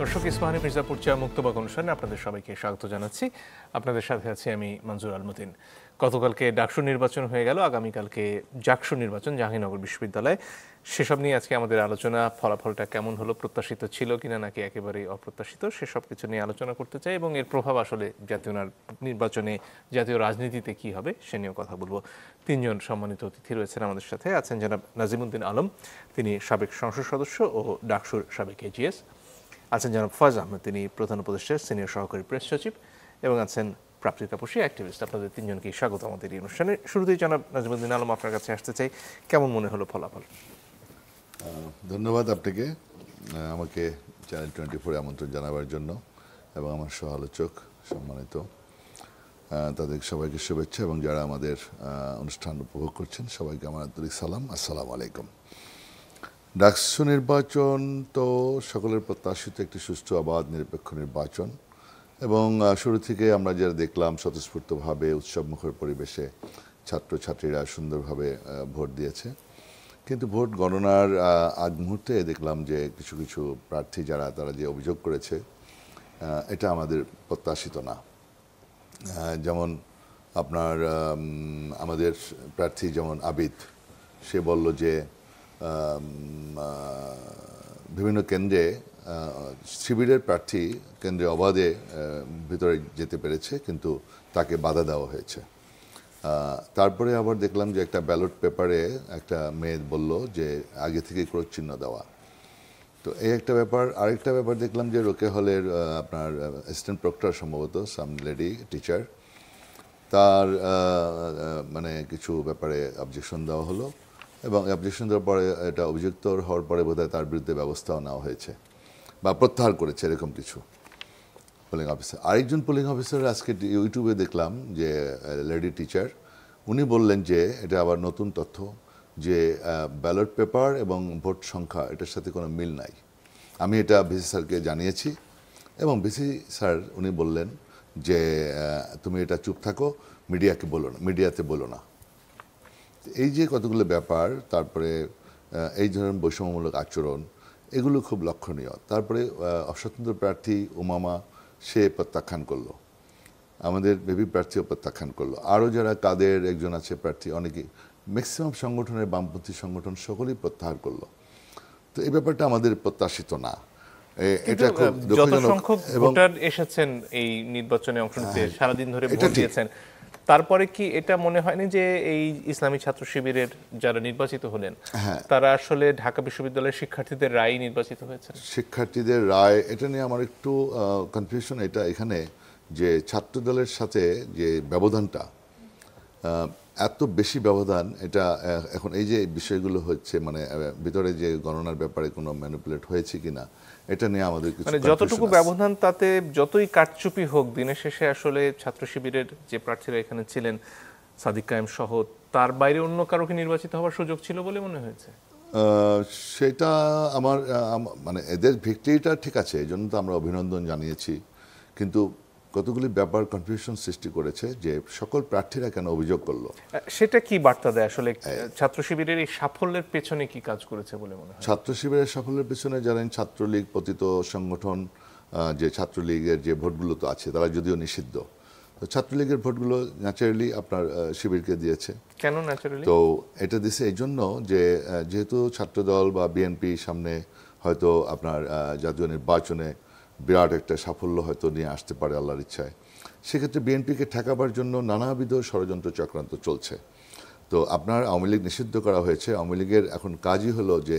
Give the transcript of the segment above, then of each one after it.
দর্শক, ইস্পাহানি মির্জাপুর চা মুক্তবাক অনুষ্ঠানে আপনাদের সবাইকে স্বাগত জানাচ্ছি। আপনাদের সাথে আছি আমি মনজুর আল মতিন। গতকালকে ডাকসু নির্বাচন হয়ে গেল, আগামীকালকে জাকসু নির্বাচন জাহাঙ্গীরনগর বিশ্ববিদ্যালয়ে। সেসব নিয়ে আজকে আমাদের আলোচনা। ফলাফলটা কেমন হলো, প্রত্যাশিত ছিল কিনা নাকি একেবারেই অপ্রত্যাশিত, সেসব কিছু নিয়ে আলোচনা করতে চাই এবং এর প্রভাব আসলে জাতীয় নির্বাচনে, জাতীয় রাজনীতিতে কি হবে সে নিয়েও কথা বলবো। তিনজন সম্মানিত অতিথি রয়েছেন আমাদের সাথে। আছেন জনাব নাজিমউদ্দিন আলম, তিনি সাবেক সংসদ সদস্য ও ডাকসুর সাবেক এজিএস। আছেন জনাব ফয়েজ আহমেদ, তিনি প্রধান উপদেষ্টার সিনিয়র সহকারী প্রেস সচিব, এবং আছেন প্রাপ্তি তাপসী, অ্যাক্টিভিস্ট। আপনাদের তিনজনকে স্বাগত আমাদের এই অনুষ্ঠানে। শুরুতেই জনাব নাজিমউদ্দিন আলম, আপনার কাছে আসতে চাই, কেমন মনে হলো ফলাফল? ধন্যবাদ আপনাকে আমাকে চ্যানেল 24 আমন্ত্রণ জানাবার জন্য, এবং আমার সহ আলোচক সম্মানিত তাদের সবাইকে শুভেচ্ছা, এবং যারা আমাদের অনুষ্ঠান উপভোগ করছেন সবাইকে আমার আন্তরিক সালাম, আসসালামু আলাইকুম। ডাকসু নির্বাচন তো সকলের প্রত্যাশিত একটি সুষ্ঠু অবাধ নিরপেক্ষ নির্বাচন, এবং শুরু থেকে আমরা যারা দেখলাম স্বতঃস্ফূর্তভাবে উৎসবমুখর পরিবেশে ছাত্রছাত্রীরা সুন্দরভাবে ভোট দিয়েছে। কিন্তু ভোট গণনার আগ মুহূর্তে দেখলাম যে কিছু কিছু প্রার্থী তারা যে অভিযোগ করেছে এটা আমাদের প্রত্যাশিত না। যেমন আপনার আমাদের প্রার্থী যেমন আবিদ, সে বলল যে বিভিন্ন কেন্দ্রে শিবিরের প্রার্থী কেন্দ্রে অবাধে ভিতরে যেতে পেরেছে, কিন্তু তাকে বাধা দেওয়া হয়েছে। তারপরে আবার দেখলাম যে একটা ব্যালট পেপারে একটা মেয়ে বলল যে আগে থেকে ক্রস চিহ্ন দেওয়া। তো এই একটা ব্যাপার। আরেকটা ব্যাপার দেখলাম যে রোকে হলের আপনার অ্যাসিস্ট্যান্ট প্রক্টর, সম্ভবত সাম লেডি টিচার, তার মানে কিছু ব্যাপারে অবজেকশন দেওয়া হলো, এবং অবজেকশন দেওয়ার পরে এটা অভিযুক্ত হওয়ার পরে বোধহয় তার বিরুদ্ধে ব্যবস্থাও নেওয়া হয়েছে বা প্রত্যাহার করেছে, এরকম কিছু পোলিং অফিসার। আরেকজন পোলিং অফিসার আজকে ইউটিউবে দেখলাম যে লেডি টিচার, উনি বললেন যে এটা আবার নতুন তথ্য যে ব্যালট পেপার এবং ভোট সংখ্যা এটার সাথে কোনো মিল নাই। আমি এটা ভিসি স্যারকে জানিয়েছি, এবং ভিসি স্যার উনি বললেন যে তুমি এটা চুপ থাকো, মিডিয়াতে বলো না। এই যে কতগুলো ব্যাপার, তারপরে এই ধরনের বৈষম্যমূলক আচরণ, এগুলো খুব লক্ষণীয়। তারপরে অস্বতন্ত্র প্রার্থী উমামা, সে প্রত্যাখ্যান করলো, আমাদের বেবি প্রার্থীও প্রত্যাখ্যান করলো, আরও যারা কাদের একজন আছে প্রার্থী, অনেকেই, ম্যাক্সিমাম সংগঠনের বামপন্থী সংগঠন সকলেই প্রত্যাহার করলো। তো এই ব্যাপারটা আমাদের প্রত্যাশিত না। এটা খুব যত সংখ্যক ভোটার এসেছেন এই নির্বাচনে অংশ নিতে, সারাদিন ধরে ভোট দিয়েছেন, তারপরে কি এটা মনে হয়নি যে এই ইসলামী ছাত্র শিবিরের যারা নির্বাচিত হলেন তারা আসলে ঢাকা বিশ্ববিদ্যালয়ের শিক্ষার্থীদের রায় নির্বাচিত হয়েছে? শিক্ষার্থীদের রায়, এটা নিয়ে আমার একটু কনফিউশন। এটা এখানে যে ছাত্রদলের সাথে যে ব্যবধানটা, এত বেশি ব্যবধান, এটা এখন এই যে বিষয়গুলো হচ্ছে, মানে ভিতরে যে গণনার ব্যাপারে কোনো ম্যানিপুলেট হয়েছে কিনা, এটা নিয়ে আমাদের কিছু, মানে যতটুকু ব্যবধান, তাতে যতই কারচুপি হোক, দিনের শেষে আসলে ছাত্র শিবিরের যে প্রার্থীরা এখানে ছিলেন, সাদিক কায়েম সহ, তার বাইরে অন্য কারো কি নির্বাচিত হওয়ার সুযোগ ছিল বলে মনে হয়েছে? সেটা আমার মানে এদের ভিক্টরিটা ঠিক আছে, এই জন্য তো আমরা অভিনন্দন জানিয়েছি, কিন্তু কতগুলি ব্যাপার কনফিউশন সৃষ্টি করেছে যে সকল প্রার্থীরা কেন অভিযোগ করলো। সেটা কি বার্তা দেয় আসলে? ছাত্র শিবিরের এই সাফল্যের পেছনে কি কাজ করেছে বলে মনে হয়? ছাত্র শিবিরের সাফল্যের পেছনে জানেন, ছাত্রলীগ পতিত সংগঠন, যে ছাত্রলীগের যে ভোটগুলো তো আছে, তারা যদিও নিষিদ্ধ, তো ছাত্রলীগের ভোটগুলো ন্যাচারালি আপনার শিবিরকে দিয়েছে। কেন ন্যাচারালি? তো এটা দিয়েছে এই জন্য যে যেহেতু ছাত্রদল বা বিএনপি সামনে হয়তো আপনার জাতীয় নির্বাচনে বিরাট একটা সাফল্য হয়তো নিয়ে আসতে পারে আল্লাহর ইচ্ছায়, সেক্ষেত্রে বিএনপিকে ঠেকাবার জন্য নানাবিধ ষড়যন্ত্র চক্রান্ত চলছে। তো আপনার আওয়ামী লীগ নিষিদ্ধ করা হয়েছে, আওয়ামী লীগের এখন কাজই হলো যে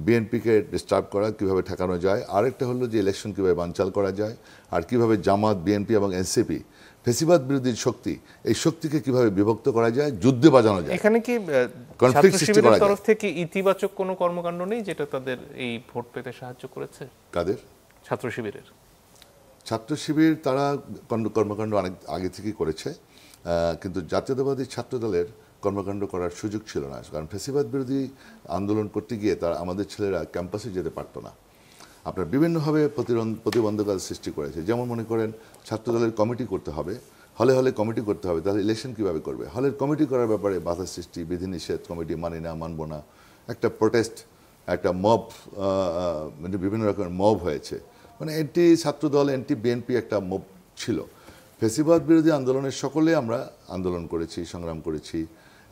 বিএনপিকে ডিস্টার্ব করা, কীভাবে ঠেকানো যায়, আরেকটা হলো যে ইলেকশন কীভাবে বানচাল করা যায়, আর কীভাবে জামাত, বিএনপি এবং এনসিপি ফেসিবাদ বিরোধী শক্তি, এই শক্তিকে কিভাবে বিভক্ত করা যায়, যুদ্ধে বাজানো যায়। এখানে কি কনফ্লিক্ট সৃষ্টি করা যায়? তরফ থেকে ইতিবাচক কোনো কর্মকাণ্ড নেই যেটা তাদের এই ভোট পেতে সাহায্য করেছে? কাদের? ছাত্র শিবিরের। ছাত্র শিবির তারা কর্মকাণ্ড অনেক আগে থেকেই করেছে, কিন্তু জাতীয়তাবাদী ছাত্রদলের কর্মকাণ্ড করার সুযোগ ছিল না, কারণ ফেসিবাদ বিরোধী আন্দোলন করতে গিয়ে আমাদের ছেলেরা ক্যাম্পাসে যেতে পারতো না। আপনার বিভিন্নভাবে প্রতিবন্ধকতা সৃষ্টি করেছে। যেমন মনে করেন, ছাত্রদলের কমিটি করতে হবে, হলে হলে কমিটি করতে হবে, তাহলে ইলেকশন কীভাবে করবে? হলের কমিটি করার ব্যাপারে বাধা সৃষ্টি, বিধিনিষেধ, কমিটি মানি না, মানব না, একটা প্রোটেস্ট, একটা মব, বিভিন্ন রকমের মব হয়েছে। মানে এনটি ছাত্রদল, এনটি বিএনপি একটা মুভ ছিল। ফ্যাসিবাদ বিরোধী আন্দোলনের সকলে আমরা আন্দোলন করেছি, সংগ্রাম করেছি,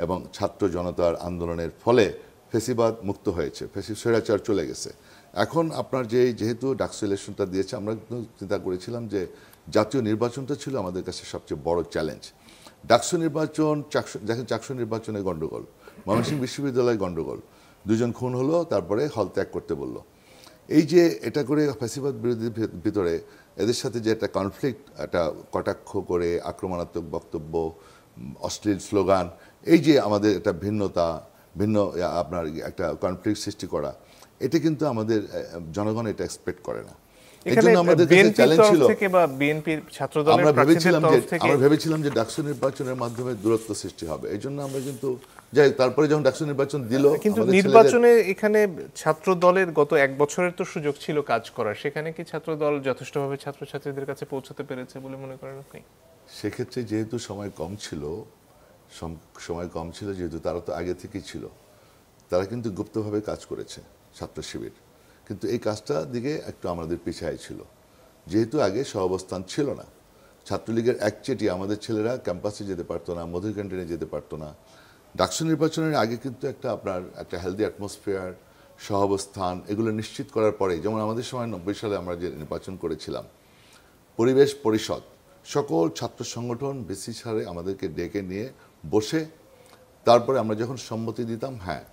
এবং ছাত্র জনতার আন্দোলনের ফলে ফ্যাসিবাদ মুক্ত হয়েছে, স্বৈরাচার চলে গেছে। এখন আপনার যেহেতু ডাকসু ইলেকশনটা দিয়েছে, আমরা কিন্তু চিন্তা করেছিলাম যে জাতীয় নির্বাচনটা ছিল আমাদের কাছে সবচেয়ে বড় চ্যালেঞ্জ। ডাকসু নির্বাচন, দেখেন চাকসু নির্বাচনে গণ্ডগোল, ময়মনসিংহ বিশ্ববিদ্যালয়ে গণ্ডগোল, 2 জন খুন হলো, তারপরে হল ত্যাগ করতে বললো। এই যে এটা করে ফ্যাসিবাদ বিরোধীর ভিতরে এদের সাথে যে একটা কনফ্লিক্ট, একটা কটাক্ষ করে আক্রমণাত্মক বক্তব্য, অশ্লীল স্লোগান, এই যে আমাদের একটা ভিন্ন আপনার একটা কনফ্লিক্ট সৃষ্টি করা, এটা কিন্তু আমাদের জনগণ এটা এক্সপেক্ট করে না। আমরা ভেবেছিলাম যে ডাকসু নির্বাচনের মাধ্যমে দূরত্ব সৃষ্টি হবে, এই জন্য আমরা কিন্তু তারপরে যখন ডাকসু নির্বাচন দিল, কিন্তু নির্বাচনে এখানে ছাত্র দলের গত 1 বছরের তো সুযোগ ছিল কাজ করার, সেখানে কি ছাত্র দল যথেষ্টভাবে ছাত্রছাত্রীদের কাছে পৌঁছাতে পেরেছে বলে মনে করেন আপনি? সেক্ষেত্রে যেহেতু সময় কম ছিল, যেহেতু তারা তো আগে থেকেই ছিল, তারা কিন্তু গুপ্তভাবে কাজ করেছে ছাত্র শিবির, কিন্তু এই কাজটা দিকে একটু আমাদের পিছায় ছিল, যেহেতু আগে সহাবস্থান ছিল না। ছাত্রলীগের একচেটি আমাদের ছেলেরা ক্যাম্পাসে যেতে পারতো না, মধুর ক্যান্টিনে যেতে পারতো না। ডাকসু নির্বাচনের আগে কিন্তু একটা হেলদি অ্যাটমসফিয়ার, সহাবস্থান, এগুলো নিশ্চিত করার পরে, যেমন আমাদের সময় 90 সালে আমরা যে নির্বাচন করেছিলাম, পরিবেশ পরিষদ সকল ছাত্র সংগঠন ভিসি সারে আমাদেরকে ডেকে নিয়ে বসে, তারপরে আমরা যখন সম্মতি দিতাম, হ্যাঁ,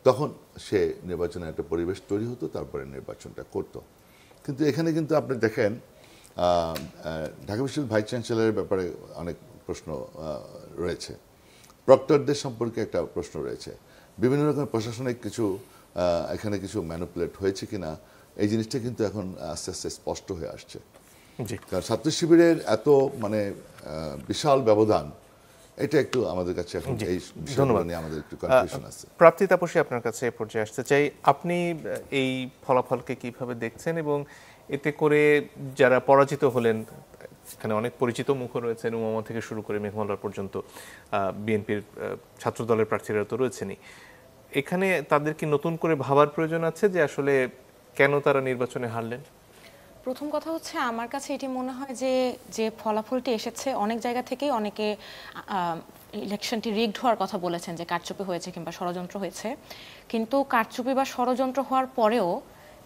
তখন সে নির্বাচনে একটা পরিবেশ তৈরি হতো, তারপরে নির্বাচনটা করত। কিন্তু এখানে কিন্তু আপনি দেখেন ঢাকা বিশ্ববিদ্যালয়ের ভাইস চ্যান্সেলরের ব্যাপারে অনেক প্রশ্ন রয়েছে, প্রক্টরদের সম্পর্কে একটা প্রশ্ন রয়েছে, বিভিন্ন রকমের প্রশাসনিক এখানে কিছু ম্যানিপুলেট হয়েছে কিনা, এই জিনিসটা কিন্তু এখন আস্তে আস্তে স্পষ্ট হয়ে আসছে। কারণ ছাত্র শিবিরের এত বিশাল ব্যবধান, এটা একটু আমাদের কাছে এখন এই বিষয়গুলো নিয়ে আমাদের একটু কনফিউশন আছে। প্রাপ্তি তাপসী, আপনার কাছে পর্যায়ে আসতে চাই, আপনি এই ফলাফলকে কিভাবে দেখছেন, এবং এতে করে যারা পরাজিত হলেন, এখানে অনেক পরিচিত মুখ রয়েছেন, উমামা থেকে শুরু করে মেঘমালার পর্যন্ত, বিএনপির ছাত্র দলের প্রার্থীরা তো রয়েছেনই, এখানে তাদের কি নতুন করে ভাবার প্রয়োজন আছে যে আসলে কেন তারা নির্বাচনে হারলেন? প্রথম কথা হচ্ছে, আমার কাছে এটি মনে হয় যে ফলাফলটি এসেছে, অনেক জায়গা থেকেই অনেকে ইলেকশনটি রিগড হওয়ার কথা বলেছেন, যে কারচুপি হয়েছে কিংবা ষড়যন্ত্র হয়েছে। কিন্তু কারচুপি বা ষড়যন্ত্র হওয়ার পরেও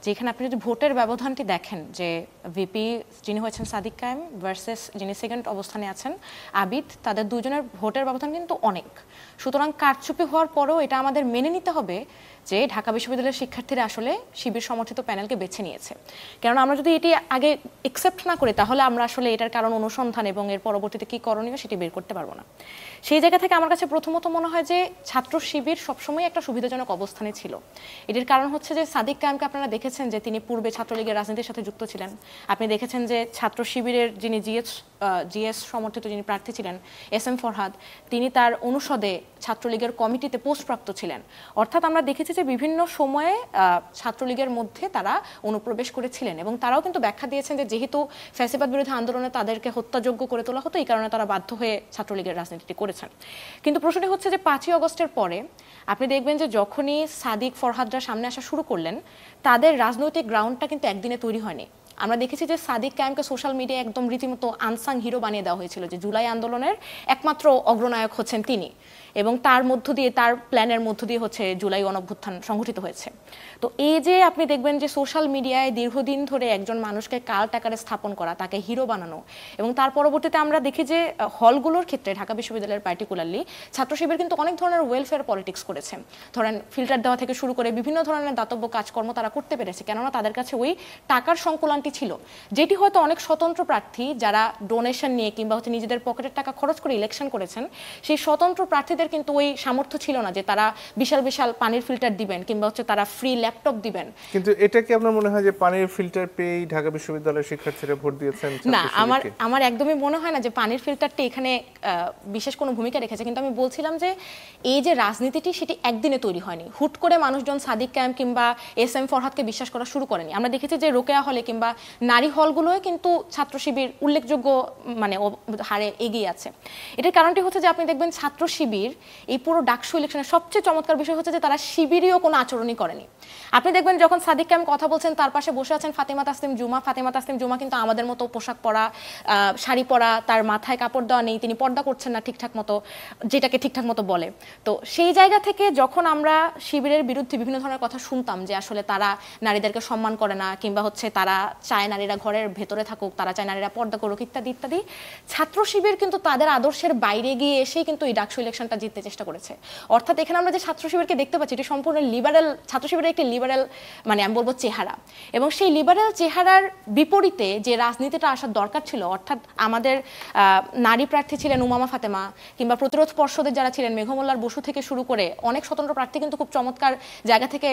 যেখানে আপনি যদি ভোটের ব্যবধানটি দেখেন, যে ভিপি যিনি হয়েছেন সাদিক কায়েম ভার্সেস যিনি সেকেন্ড অবস্থানে আছেন আবিদ, তাদের দুজনের ভোটের ব্যবধান কিন্তু অনেক। সুতরাং কারচুপি হওয়ার পরেও এটা আমাদের মেনে নিতে হবে যে ঢাকা বিশ্ববিদ্যালয়ের শিক্ষার্থীরা আসলে শিবির সমর্থিত প্যানেলকে বেছে নিয়েছে। কারণ আমরা যদি এটি আগে একসেপ্ট না করি, তাহলে আমরা আসলে এটার কারণ অনুসন্ধান এবং এর পরবর্তীতে কি করণীয় সেটি বের করতে পারবো না। সেই জায়গা থেকে আমার কাছে প্রথমত মনে হয় যে ছাত্র শিবির সবসময় একটা সুবিধাজনক অবস্থানে ছিল। এটির কারণ হচ্ছে যে সাদিক কায়েমকে আপনারা দেখেছেন যে তিনি পূর্বে ছাত্রলীগের রাজনীতির সাথে যুক্ত ছিলেন। আপনি দেখেছেন যে ছাত্র শিবিরের যিনি জিএস সমর্থিত যিনি প্রার্থী ছিলেন SM ফরহাদ, তিনি তার অনুষদে ছাত্রলীগের কমিটিতে পোস্টপ্রাপ্ত ছিলেন। অর্থাৎ আমরা দেখেছি যে বিভিন্ন সময়ে ছাত্রলীগের মধ্যে তারা অনুপ্রবেশ করেছিলেন, এবং তারাও কিন্তু ব্যাখ্যা দিয়েছেন যে যেহেতু ফ্যাসিবাদ বিরোধী আন্দোলনে তাদেরকে হত্যাযোগ্য করে তোলা হতো, এই কারণে তারা বাধ্য হয়ে ছাত্রলীগের রাজনীতিটি করেছেন। কিন্তু প্রশ্নটি হচ্ছে যে 5ই আগস্টের পরে আপনি দেখবেন যে যখনই সাদিক ফরহাদরা সামনে আসা শুরু করলেন, তাদের রাজনৈতিক গ্রাউন্ডটা কিন্তু একদিনে তৈরি হয়নি। আমরা দেখেছি যে সাদিক কায়েমকে সোশ্যাল মিডিয়ায় একদম রীতিমতো আনসাং হিরো বানিয়ে দেওয়া হয়েছিল, যে জুলাই আন্দোলনের একমাত্র অগ্রনায়ক হচ্ছেন তিনি, এবং তার মধ্য দিয়ে, তার প্ল্যানের মধ্য দিয়ে হচ্ছে জুলাই গণঅভ্যুত্থান সংঘটিত হয়েছে। তো এই যে আপনি দেখবেন যে সোশ্যাল মিডিয়ায় দীর্ঘদিন ধরে একজন মানুষকে কাল্ট আকারে স্থাপন করা, তাকে হিরো বানানো, এবং তার পরবর্তীতে আমরা দেখি যে হলগুলোর ক্ষেত্রে ঢাকা বিশ্ববিদ্যালয়ের পার্টিকুলারলি ছাত্র শিবির কিন্তু অনেক ধরনের ওয়েলফেয়ার পলিটিক্স করেছে। ধরেন ফিল্টার দেওয়া থেকে শুরু করে বিভিন্ন ধরনের দাতব্য কাজকর্ম তারা করতে পেরেছে, কেননা তাদের কাছে ওই টাকার সংকুলানটি ছিল, যেটি হয়তো অনেক স্বতন্ত্র প্রার্থী যারা ডোনেশন নিয়ে কিংবা হচ্ছে নিজেদের পকেটের টাকা খরচ করে ইলেকশন করেছেন, সেই স্বতন্ত্র প্রার্থীদের কিন্তু ওই সামর্থ্য ছিল না যে তারা বিশাল বিশাল পানির ফিল্টার দিবেন কিংবা হচ্ছে তারা ফ্রি ল্যাপটপ দিবেন। কিন্তু এটা কি আপনার মনে হয় যে পানির ফিল্টার পেয়ে ঢাকা বিশ্ববিদ্যালয়ের শিক্ষার্থীরা ভোট দিয়েছেন? না, আমার একদমই মনে হয় না যে পানির ফিল্টারটি এখানে বিশেষ কোনো ভূমিকা রেখেছে। কিন্তু আমি বলছিলাম যে এই যে রাজনীতিটি, সেটি একদিনে তৈরি হয়নি। হুট করে মানুষজন সাদিক কায়েম কিংবা SM ফরহাদকে বিশ্বাস করা শুরু করেনি। আমরা দেখেছি যে রোকেয়া হলে কিংবা নারী হলগুলোয় কিন্তু ছাত্র শিবির উল্লেখযোগ্য হারে এগিয়ে আছে। এটার কারণটি হচ্ছে যে আপনি দেখবেন ছাত্র শিবির এই পুরো ডাকসু ইলেকশনের সবচেয়ে চমৎকার বিষয় হচ্ছে যে তারা শিবিরীয় কোনো আচরণই করেনি। আপনি দেখবেন যখন সাদিককে আমি কথা বলছেন তার পাশে বসে আছেন ফাতেমা তাসলিম জুমা কিন্তু আমাদের মতো পোশাক পরা, শাড়ি পরা, তার মাথায় কাপড় দেওয়া নেই, তিনি পর্দা করছেন না ঠিকঠাক মতো, যেটাকে ঠিকঠাক মতো বলে। তো সেই জায়গা থেকে যখন আমরা শিবিরের বিরুদ্ধে বিভিন্ন ধরনের কথা শুনতাম যে আসলে তারা নারীদেরকে সম্মান করে না, কিংবা হচ্ছে তারা চায় নারীরা ঘরের ভেতরে থাকুক, তারা চায় নারীরা পর্দা করুক, ইত্যাদি ইত্যাদি, ছাত্র শিবির কিন্তু তাদের আদর্শের বাইরে গিয়ে এসেই কিন্তু এই ডাকসু ইলেকশনটা জিততে চেষ্টা করেছে। অর্থাৎ এখানে আমরা যে ছাত্র শিবিরকে দেখতে পাচ্ছি এটি সম্পূর্ণ লিবারেল, ছাত্র শিবিরের একটি লিবারেল মানে আমি বলবো চেহারা, এবং সেই লিবারেল চেহারার বিপরীতে যে রাজনীতিটা আসার দরকার ছিল, অর্থাৎ আমাদের নারী প্রার্থী ছিলেন উমামা ফাতেমা, কিংবা প্রতিরোধ পর্ষদের যারা ছিলেন মেঘমুল্লার বসু থেকে শুরু করে অনেক স্বতন্ত্র প্রার্থী কিন্তু খুব চমৎকার জায়গা থেকে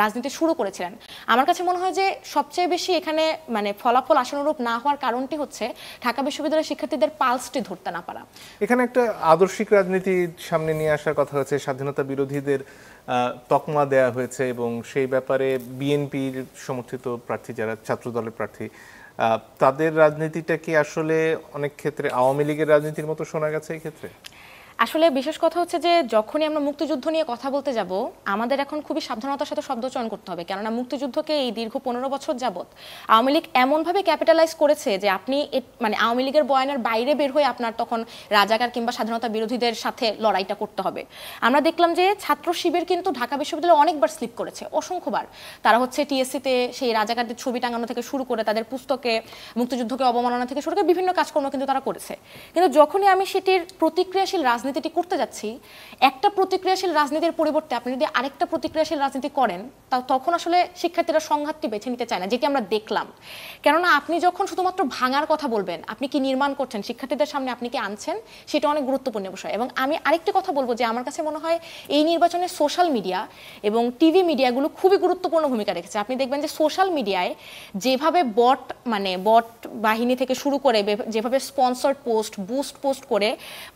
রাজনীতি শুরু করেছিলেন। আমার কাছে মনে হয় যে সবচেয়ে বেশি এখানে মানে ফলাফল আশানুরূপ না হওয়ার কারণটি হচ্ছে ঢাকা বিশ্ববিদ্যালয়ের শিক্ষার্থীদের পালসটি ধরতে না পারা। এখানে একটা আদর্শিক রাজনীতি সামনে নিয়ে আসার কথা হচ্ছে, স্বাধীনতা বিরোধীদের তকমা দেয়া হয়েছে এবং সেই ব্যাপারে বিএনপির সমর্থিত প্রার্থী যারা ছাত্র দলের প্রার্থী, তাদের রাজনীতিটা কি আসলে অনেক ক্ষেত্রে আওয়ামী লীগের রাজনীতির মতো শোনা গেছে এই ক্ষেত্রে? আসলে বিশেষ কথা হচ্ছে যে যখনই আমরা মুক্তিযুদ্ধ নিয়ে কথা বলতে যাব আমাদের এখন খুবই সাবধানতার সাথে শব্দ চয়ন করতে হবে, কেননা মুক্তিযুদ্ধকে এই দীর্ঘ 15 বছর যাবত আওয়ামী লীগ এমনভাবে ক্যাপিটালাইজ করেছে যে আপনি মানে আওয়ামী লীগের বয়ানের বাইরে বের হয়ে আপনার তখন রাজাকার কিংবা স্বাধীনতা বিরোধীদের সাথে লড়াইটা করতে হবে। আমরা দেখলাম যে ছাত্র শিবির কিন্তু ঢাকা বিশ্ববিদ্যালয়ে অনেকবার স্লিপ করেছে, অসংখ্যবার। তারা হচ্ছে টিএসসিতে সেই রাজাকারদের ছবি টাঙানো থেকে শুরু করে তাদের পুস্তকে মুক্তিযুদ্ধকে অবমাননা থেকে শুরু করে বিভিন্ন কাজকর্ম কিন্তু তারা করেছে। কিন্তু যখনই আমি সেটির প্রতিক্রিয়াশীল রাজনীতিটি করতে যাচ্ছি, একটা প্রতিক্রিয়াশীল রাজনীতির পরিবর্তে আপনি যদি আরেকটা প্রতিক্রিয়াশীল রাজনীতি করেন তখন আসলে শিক্ষার্থীরা সংঘাতটি বেছে নিতে চায় না, যেটি আমরা দেখলাম। কেননা আপনি যখন শুধুমাত্র ভাঙার কথা বলবেন, আপনি কি নির্মাণ করছেন, শিক্ষার্থীদের সামনে আপনি কি আনছেন, সেটা অনেক গুরুত্বপূর্ণ বিষয়। এবং আমি আরেকটি কথা বলবো যে আমার কাছে মনে হয় এই নির্বাচনে সোশ্যাল মিডিয়া এবং টিভি মিডিয়াগুলো খুবই গুরুত্বপূর্ণ ভূমিকা রেখেছে। আপনি দেখবেন যে সোশ্যাল মিডিয়ায় যেভাবে বট বাহিনী থেকে শুরু করে যেভাবে স্পন্সর্ড পোস্ট, বুস্ট পোস্ট করে,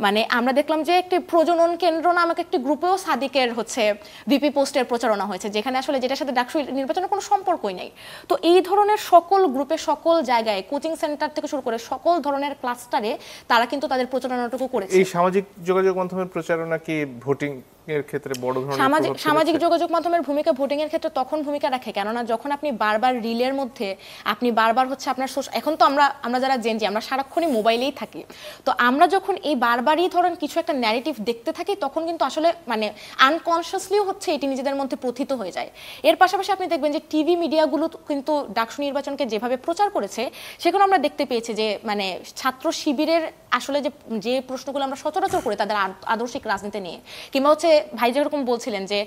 মানে আমরা দেখলাম যে একটি প্রজনন কেন্দ্র নামক একটি গ্রুপেও সাদিকের হচ্ছে ভিপি পোস্টের প্রচারণা হয়েছে, যেখানে আসলে যেটার সাথে ডাকসু নির্বাচনের কোনো সম্পর্কই নাই। তো এই ধরনের সকল গ্রুপে, সকল জায়গায়, কোচিং সেন্টার থেকে শুরু করে সকল ধরনের ক্লাস্টারে তারা কিন্তু তাদের প্রচারণাটুকু করেছে। এই সামাজিক যোগাযোগ মাধ্যমের প্রচারণা কি ভোটিং এর ক্ষেত্রে বড় ধরনের সামাজিক যোগাযোগ মাধ্যমের ভূমিকা ভোটিং এর ক্ষেত্রে তখন ভূমিকা রাখে, কেননা যখন আপনি বারবার রিলের মধ্যে আপনি বারবার হচ্ছে আপনার এখন তো আমরা যারা জেনজি আমরা সারাক্ষণই মোবাইলেই থাকি, তো আমরা যখন এই বারবারই ধরেন কিছু একটা ন্যারেটিভ দেখতে থাকি তখন কিন্তু আসলে মানে আনকনসিয়াসলিও হচ্ছে এটি নিজেদের মধ্যে প্রথিত হয়ে যায়। এর পাশাপাশি আপনি দেখবেন যে টিভি মিডিয়াগুলো কিন্তু ডাকসু নির্বাচনকে যেভাবে প্রচার করেছে সেখানে আমরা দেখতে পেয়েছি যে মানে ছাত্র শিবিরের আসলে যে প্রশ্নগুলো আমরা সচরাচর করি তাদের আদর্শিক রাজনীতি নিয়ে, কিংবা হচ্ছে ভাই যেরকম বলছিলেন যে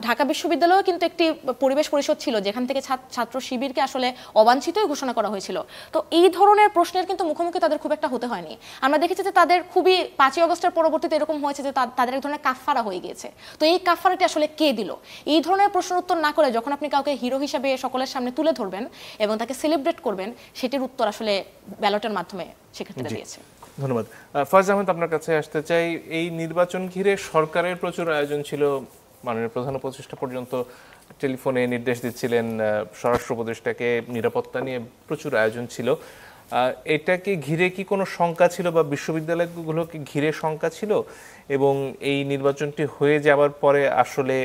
ঢাকা বিশ্ববিদ্যালয়েও কিন্তু একটি পরিবেশ পরিষদ ছিল যেখান থেকে ছাত্র শিবিরকে আসলে অবাঞ্ছিতই ঘোষণা করা হয়েছিল। তো এই ধরনের প্রশ্নের কিন্তু মুখোমুখি তাদের খুব একটা হতে হয়নি। আমরা দেখেছি যে তাদের খুবই 5ই আগস্টের পরবর্তীতে এরকম হয়েছে যে তাদের এক ধরনের কাফফারা হয়ে গিয়েছে। তো এই কাফফারাটি আসলে কে দিল, এই ধরনের প্রশ্নের উত্তর না করে যখন আপনি কাউকে হিরো হিসাবে সকলের সামনে তুলে ধরবেন এবং তাকে সেলিব্রেট করবেন, সেটির উত্তর আসলে ব্যালটের মাধ্যমে শিক্ষার্থীরা দিয়েছে। ধন্যবাদ। ফয়জ আহমেদ, আপনার কাছে আসতে চাই। এই নির্বাচন ঘিরে সরকারের প্রচুর আয়োজন ছিল, মাননীয় প্রধান উপদেষ্টা পর্যন্ত টেলিফোনে নির্দেশ দিচ্ছিলেন, স্বরাষ্ট্র উপদেষ্টাকে নিরাপত্তা নিয়ে প্রচুর আয়োজন ছিল। এটাকে ঘিরে কি কোনো শঙ্কা ছিল বা বিশ্ববিদ্যালয়গুলোকে ঘিরে শঙ্কা ছিল? এবং এই নির্বাচনটি হয়ে যাওয়ার পরে আসলে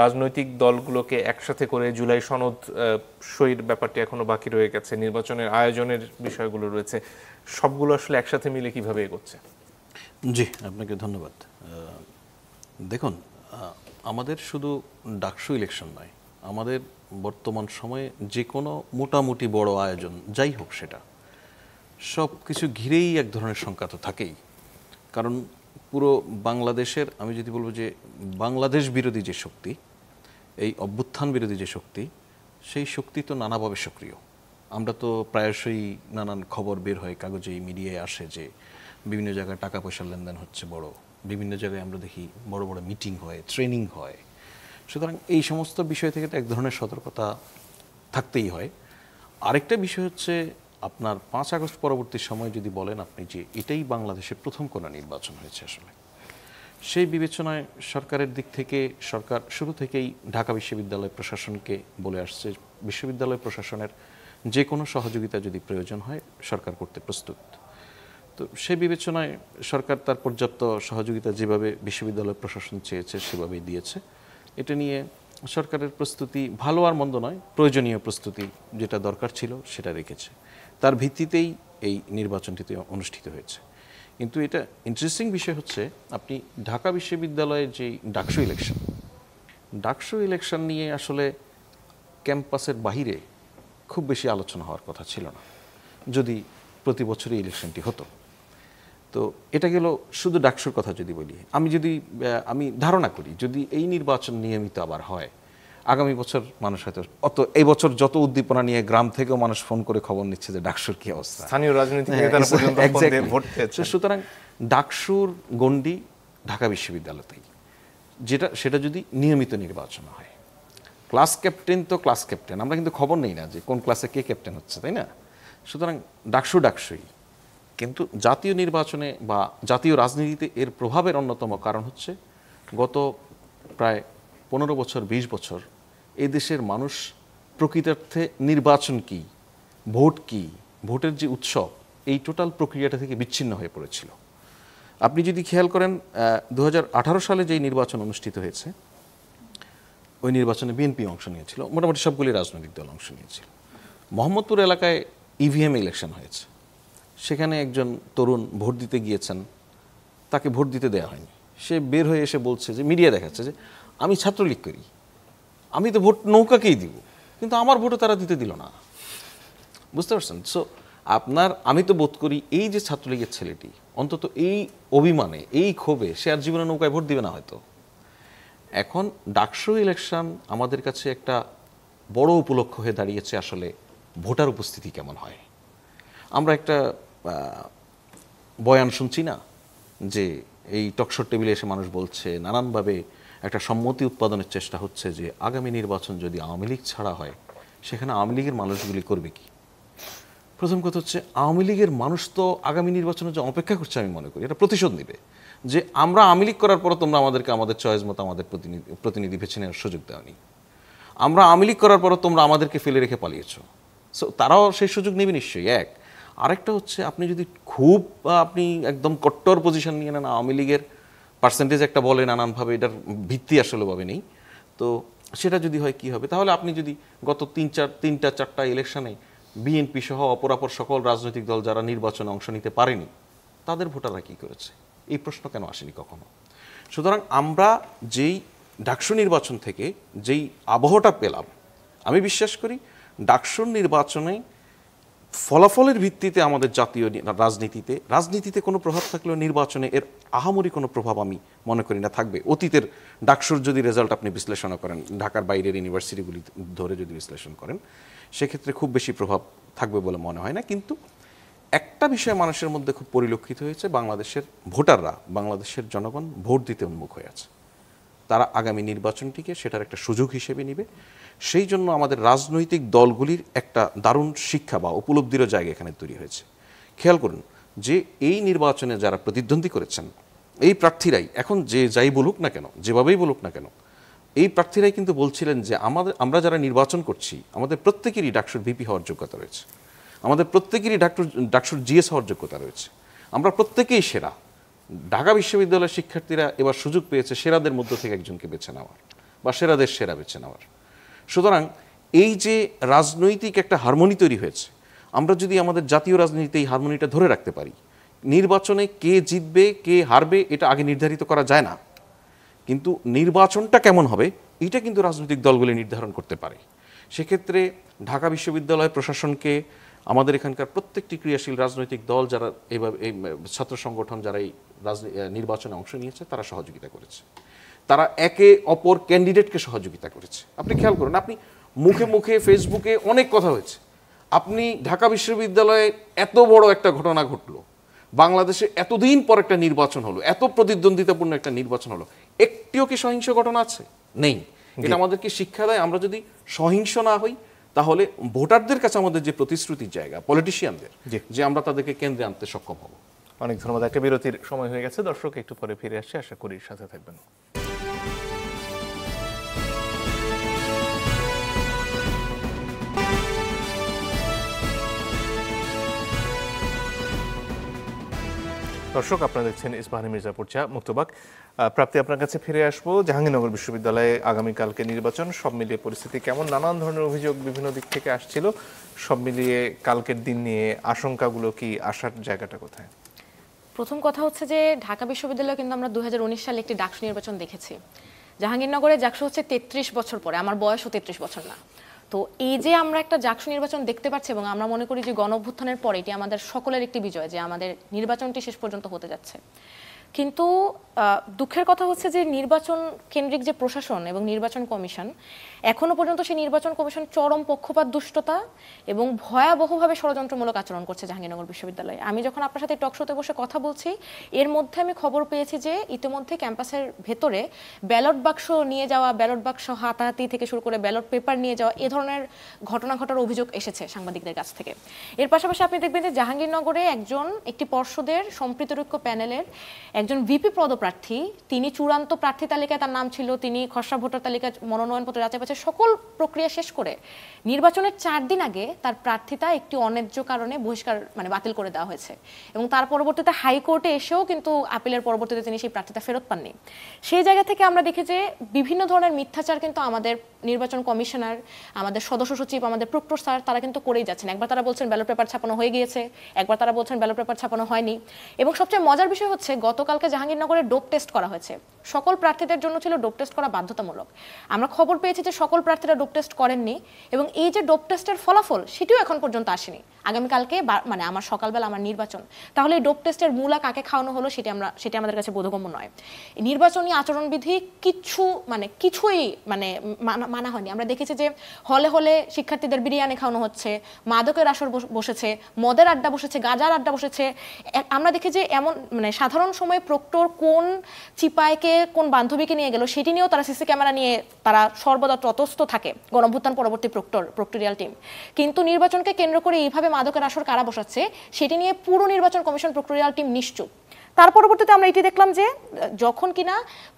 রাজনৈতিক দলগুলোকে একসাথে করে জুলাই সনদ সইয়ের ব্যাপারটি এখনো বাকি রয়ে গেছে, নির্বাচনের আয়োজনের বিষয়গুলো রয়েছে, সবগুলো আসলে একসাথে মিলে কিভাবে এগোচ্ছে? জি, আপনাকে ধন্যবাদ। দেখুন, আমাদের শুধু ডাকসু ইলেকশন নয়, আমাদের বর্তমান সময়ে যে কোনো মোটামুটি বড় আয়োজন যাই হোক সেটা সব কিছু ঘিরেই এক ধরনের শঙ্কা তো থাকেই। কারণ পুরো বাংলাদেশের, আমি যদি বলবো যে বাংলাদেশ বিরোধী যে শক্তি, এই অভ্যুত্থান বিরোধী যে শক্তি, সেই শক্তি তো নানাভাবে সক্রিয়। আমরা তো প্রায়শই নানান খবর বের হয়, কাগজে মিডিয়ায় আসে যে বিভিন্ন জায়গায় টাকা পয়সার লেনদেন হচ্ছে বড়, বিভিন্ন জায়গায় আমরা দেখি বড় বড় মিটিং হয়, ট্রেনিং হয়। সুতরাং এই সমস্ত বিষয় থেকে তো এক ধরনের সতর্কতা থাকতেই হয়। আরেকটা বিষয় হচ্ছে আপনার 5 আগস্ট পরবর্তী সময় যদি বলেন আপনি যে এটাই বাংলাদেশের প্রথম কোনো নির্বাচন হয়েছে, আসলে সেই বিবেচনায় সরকারের দিক থেকে সরকার শুরু থেকেই ঢাকা বিশ্ববিদ্যালয় প্রশাসনকে বলে আসছে বিশ্ববিদ্যালয় প্রশাসনের যে কোনো সহযোগিতা যদি প্রয়োজন হয় সরকার করতে প্রস্তুত। তো সেই বিবেচনায় সরকার তার পর্যাপ্ত সহযোগিতা যেভাবে বিশ্ববিদ্যালয় প্রশাসন চেয়েছে সেভাবেই দিয়েছে। এটা নিয়ে সরকারের প্রস্তুতি ভালো আর মন্দ নয়, প্রয়োজনীয় প্রস্তুতি যেটা দরকার ছিল সেটা রেখেছে। তার ভিত্তিতেই এই নির্বাচনটিতে অনুষ্ঠিত হয়েছে। কিন্তু এটা ইন্টারেস্টিং বিষয় হচ্ছে, আপনি ঢাকা বিশ্ববিদ্যালয়ের যে ডাকসু ইলেকশন নিয়ে আসলে ক্যাম্পাসের বাহিরে খুব বেশি আলোচনা হওয়ার কথা ছিল না, যদি প্রতি বছরই ইলেকশনটি হতো। তো এটা গেল শুধু ডাকসুর কথা যদি বলি। আমি ধারণা করি যদি এই নির্বাচন নিয়মিত আবার হয়, আগামী বছর মানুষ হয়তো এই বছর যত উদ্দীপনা নিয়ে গ্রাম থেকেও মানুষ ফোন করে খবর নিচ্ছে যে ডাকসুর কি অবস্থা, স্থানীয় রাজনীতি নেতারা পর্যন্ত ফোন দিয়ে ভোট পেয়েছে। সুতরাং ডাকসুর গণ্ডি ঢাকা বিশ্ববিদ্যালয়তেই, সেটা যদি নিয়মিত নির্বাচন হয়। ক্লাস ক্যাপ্টেন তো ক্লাস ক্যাপ্টেন, আমরা কিন্তু খবর নেই না যে কোন ক্লাসে কে ক্যাপ্টেন হচ্ছে, তাই না? সুতরাং ডাকসুই। কিন্তু জাতীয় নির্বাচনে বা জাতীয় রাজনীতিতে এর প্রভাবের অন্যতম কারণ হচ্ছে গত প্রায় 15 বছর 20 বছর এই দেশের মানুষ প্রকৃতার্থে নির্বাচন কি, ভোট কি, ভোটের যে উৎসব, এই টোটাল প্রক্রিয়াটা থেকে বিচ্ছিন্ন হয়ে পড়েছিল। আপনি যদি খেয়াল করেন 2018 সালে যেই নির্বাচন অনুষ্ঠিত হয়েছে, ওই নির্বাচনে বিএনপি অংশ নিয়েছিল, মোটামুটি সবগুলি রাজনৈতিক দল অংশ নিয়েছিল। মোহাম্মদপুর এলাকায় ইভিএম ইলেকশন হয়েছে, সেখানে একজন তরুণ ভোট দিতে গিয়েছেন, তাকে ভোট দিতে দেওয়া হয়নি। সে বের হয়ে এসে বলছে, যে মিডিয়া দেখাচ্ছে যে আমি ছাত্রলীগ করি, আমি তো ভোট নৌকাকেই দিব, কিন্তু আমার ভোটও তারা দিতে দিল না। বুঝতে পারছেন? সো আমি তো বোধ করি এই যে ছাত্রলীগের ছেলেটি অন্তত এই অভিমানে, এই ক্ষোভে সে আর জীবনে নৌকায় ভোট দিবে না হয়তো। এখন ডাকসু ইলেকশন আমাদের কাছে একটা বড় উপলক্ষ হয়ে দাঁড়িয়েছে আসলে ভোটার উপস্থিতি কেমন হয়। আমরা একটা বয়ান শুনছি না, যে এই টকশোর টেবিলে এসে মানুষ বলছে, নানানভাবে একটা সম্মতি উৎপাদনের চেষ্টা হচ্ছে যে আগামী নির্বাচন যদি আওয়ামী লীগ ছাড়া হয়, সেখানে আওয়ামী লীগের মানুষগুলি করবে কি। প্রথম কথা হচ্ছে, আওয়ামী লীগের মানুষ তো আগামী নির্বাচনে যে অপেক্ষা করছে, আমি মনে করি এটা প্রতিশোধ নিবে, যে আমরা আওয়ামী লীগ করার পর তোমরা আমাদেরকে আমাদের চয়েস মতো আমাদের প্রতিনিধি বেছে নেওয়ার সুযোগ দেওয়ানি, আমরা আওয়ামী লীগ করার পর তোমরা আমাদেরকে ফেলে রেখে পালিয়েছ। সো তারাও সেই সুযোগ নেবে নিশ্চয়ই। আরেকটা হচ্ছে, আপনি যদি খুব আপনি একদম কট্টর পজিশন নিয়ে নেন, আওয়ামী লীগের পার্সেন্টেজ একটা বলে নানানভাবে, এটার ভিত্তি আসলে ভাবে নেই, তো সেটা যদি হয় কি হবে? তাহলে আপনি যদি গত 3-4টা ইলেকশনে বিএনপি সহ অপরাপর সকল রাজনৈতিক দল যারা নির্বাচনে অংশ নিতে পারেনি, তাদের ভোটাররা কি করেছে, এই প্রশ্ন কেন আসেনি কখনো? সুতরাং আমরা যেই ডাকসু নির্বাচন থেকে যেই আবহটা পেলাম, আমি বিশ্বাস করি ডাকসুর নির্বাচনে ফলাফলের ভিত্তিতে আমাদের জাতীয় রাজনীতিতে কোনো প্রভাব থাকলেও নির্বাচনে এর আহামরি কোনো প্রভাব আমি মনে করি না থাকবে। অতীতের ডাকসুর যদি রেজাল্ট আপনি বিশ্লেষণ করেন, ঢাকার বাইরের ইউনিভার্সিটিগুলি ধরে যদি বিশ্লেষণ করেন, সেক্ষেত্রে খুব বেশি প্রভাব থাকবে বলে মনে হয় না। কিন্তু একটা বিষয় মানুষের মধ্যে খুব পরিলক্ষিত হয়েছে, বাংলাদেশের ভোটাররা, বাংলাদেশের জনগণ ভোট দিতে উন্মুখ হয়ে আছে। তারা আগামী নির্বাচনটিকে সেটার একটা সুযোগ হিসেবে নেবে। সেই জন্য আমাদের রাজনৈতিক দলগুলির একটা দারুণ শিক্ষা বা উপলব্ধিরও জায়গা এখানে তৈরি হয়েছে। খেয়াল করুন যে এই নির্বাচনে যারা প্রতিদ্বন্দ্বী করেছেন, এই প্রার্থীরাই এখন যাই বলুক না কেন, যেভাবেই বলুক না কেন, এই প্রার্থীরাই কিন্তু বলছিলেন যে আমরা যারা নির্বাচন করছি, আমাদের প্রত্যেকেরই ডাকসুর ভিপি হওয়ার যোগ্যতা রয়েছে, আমাদের প্রত্যেকেরই ডাকসুর জিএস হওয়ার যোগ্যতা রয়েছে, আমরা প্রত্যেকেই সেরা। ঢাকা বিশ্ববিদ্যালয়ের শিক্ষার্থীরা এবার সুযোগ পেয়েছে সেরাদের মধ্য থেকে একজনকে বেছে নেওয়ার, বা সেরাদের সেরা বেছে নেওয়ার। সুতরাং এই যে রাজনৈতিক একটা হারমোনি তৈরি হয়েছে, আমরা যদি আমাদের জাতীয় রাজনীতিতে এই হারমোনিটা ধরে রাখতে পারি, নির্বাচনে কে জিতবে কে হারবে এটা আগে নির্ধারিত করা যায় না, কিন্তু নির্বাচনটা কেমন হবে এটা কিন্তু রাজনৈতিক দলগুলি নির্ধারণ করতে পারে। সেক্ষেত্রে ঢাকা বিশ্ববিদ্যালয় প্রশাসনকে, আমাদের এখানকার প্রত্যেকটি ক্রিয়াশীল রাজনৈতিক দল যারা এইভাবে, এই ছাত্র সংগঠন যারা এই নির্বাচনে অংশ নিয়েছে, তারা সহযোগিতা করেছে, তারা একে অপর ক্যান্ডিডেটকে সহযোগিতা করেছে। আপনি খেয়াল করুন, আপনি মুখে মুখে ফেসবুকে অনেক কথা হয়েছে, আপনি ঢাকা বিশ্ববিদ্যালয়ে এত বড় একটা ঘটনা ঘটলো, বাংলাদেশে এতদিন পর একটা নির্বাচন হলো, এত প্রতিদ্বন্দ্বিতাপূর্ণ একটা নির্বাচন হলো, একটিও কি সহিংস ঘটনা আছে? নেই। এটা আমাদেরকে শিক্ষা দেয়, আমরা যদি সহিংস না হই, তাহলে ভোটারদের কাছে আমাদের যে প্রতিশ্রুতির জায়গা, পলিটিশিয়ানদের, যে আমরা তাদেরকে কেন্দ্রে আনতে সক্ষম হব। অনেক ধন্যবাদ। একটা বিরতির সময় হয়ে গেছে, দর্শক একটু পরে ফিরে আসছে, আশা করি সাথে থাকবেন। দর্শক, আপনারা দেখছেন ইস্পাহানি মির্জাপুর চা মুক্তবাক। প্রাপ্তি, আপনার কাছে ফিরে আসবো। জাহাঙ্গীরনগর বিশ্ববিদ্যালয়ে আগামীকালকে নির্বাচন, সব মিলিয়ে পরিস্থিতি কেমন? নানান ধরনের অভিযোগ বিভিন্ন দিক থেকে আসছিল। সব মিলিয়ে কালকের দিন নিয়ে আশঙ্কাগুলো কি, আসার জায়গাটা কোথায়? প্রথম কথা হচ্ছে যে ঢাকা বিশ্ববিদ্যালয়ে কিন্তু আমরা 2019 সালে একটি ডাকসু নির্বাচন দেখেছি। জাহাঙ্গীরনগরে জাকসু হচ্ছে 33 বছর পরে, আমার বয়সও 33 বছর না। তো এই যে আমরা একটা জাকসু নির্বাচন দেখতে পাচ্ছি, এবং আমরা মনে করি যে গণঅভ্যুত্থানের পরে এটি আমাদের সকলের একটি বিজয় যে আমাদের নির্বাচনটি শেষ পর্যন্ত হতে যাচ্ছে। কিন্তু দুঃখের কথা হচ্ছে যে নির্বাচন কেন্দ্রিক যে প্রশাসন এবং নির্বাচন কমিশন, এখনো পর্যন্ত সেই নির্বাচন কমিশন চরম পক্ষপাত, দুষ্টতা এবং ভয়াবহভাবে ষড়যন্ত্রমূলক আচরণ করছে জাহাঙ্গীরনগর বিশ্ববিদ্যালয়ে। আমি যখন আপনার সাথে টক শোতে বসে কথা বলছি, এর মধ্যে আমি খবর পেয়েছি যে ইতিমধ্যে ক্যাম্পাসের ভেতরে ব্যালট বাক্স নিয়ে যাওয়া, ব্যালট বাক্স হাতাহাতি থেকে শুরু করে ব্যালট পেপার নিয়ে যাওয়া, এ ধরনের ঘটনা ঘটার অভিযোগ এসেছে সাংবাদিকদের কাছ থেকে। এর পাশাপাশি আপনি দেখবেন যে জাহাঙ্গীরনগরে একটি পর্ষদের সম্প্রীতৈক্য প্যানেলের একজন ভিপি পদপ্রার্থী, তিনি চূড়ান্ত প্রার্থী তালিকায় তার নাম ছিল, তিনি খসড়া ভোটার তালিকায় মনোনয়নপত্র যাচাই বাছাই সকল প্রক্রিয়া শেষ করে নির্বাচনের 4 দিন আগে তার প্রার্থিতা একটি অন্যায্য কারণে বহিষ্কার বাতিল করে দেওয়া হয়েছে, এবং তার পরবর্তীতে হাইকোর্টে এসেও কিন্তু আপিলের পরবর্তীতে তিনি সেই প্রার্থিতা ফেরত পাননি। সেই জায়গা থেকে আমরা দেখি যে বিভিন্ন ধরনের মিথ্যাচার কিন্তু আমাদের নির্বাচন কমিশনার, আমাদের সদস্য সচিব, আমাদের প্রক্টর স্যার, তারা কিন্তু করেই যাচ্ছেন। একবার তারা বলছেন ব্যালট পেপার ছাপানো হয়ে গিয়েছে, একবার তারা বলছেন ব্যালট পেপার ছাপানো হয়নি। এবং সবচেয়ে মজার বিষয় হচ্ছে গতকালকে জাহাঙ্গীরনগরে ডোপ টেস্ট করা হয়েছে। সকল প্রার্থীদের জন্য ছিল ডোপ টেস্ট করা বাধ্যতামূলক। আমরা খবর পেয়েছি যে সকল প্রার্থীরা ডোপ টেস্ট করেননি, এবং এই যে ডোপ টেস্টের ফলাফল সেটিও এখন পর্যন্ত আসেনি। আগামীকালকে আমার সকালবেলা আমার নির্বাচন, তাহলে এই ডোপ টেস্টের মূলা কাকে খাওয়ানো হলো সেটি আমাদের কাছে বোধগম্য নয়। নির্বাচনী আচরণবিধি কিছুই মানা হয়নি। আমরা দেখেছি যে হলে হলে শিক্ষার্থীদের বিরিয়ানি খাওয়ানো হচ্ছে, মাদকের আসর বসেছে, মদের আড্ডা বসেছে, গাঁজার আড্ডা বসেছে। আমরা দেখি যে এমন সাধারণ সময়ে প্রক্টর কোন চিপাইকে কোন বান্ধবীকে নিয়ে গেল সেটি নিয়েও তারা সিসি ক্যামেরা নিয়ে তারা সর্বদা তটস্থ থাকে, গণঅভ্যুত্থান পরবর্তী প্রক্টোরিয়াল টিম। কিন্তু নির্বাচনকে কেন্দ্র করে এইভাবে মাদকের আসর কারা বসাচ্ছে সেটি নিয়ে পুরো নির্বাচন কমিশন, প্রক্টোরিয়াল টিম নিশ্চুপ। তার পরবর্তীতে আমরা এটি দেখলাম যে যখন কিনা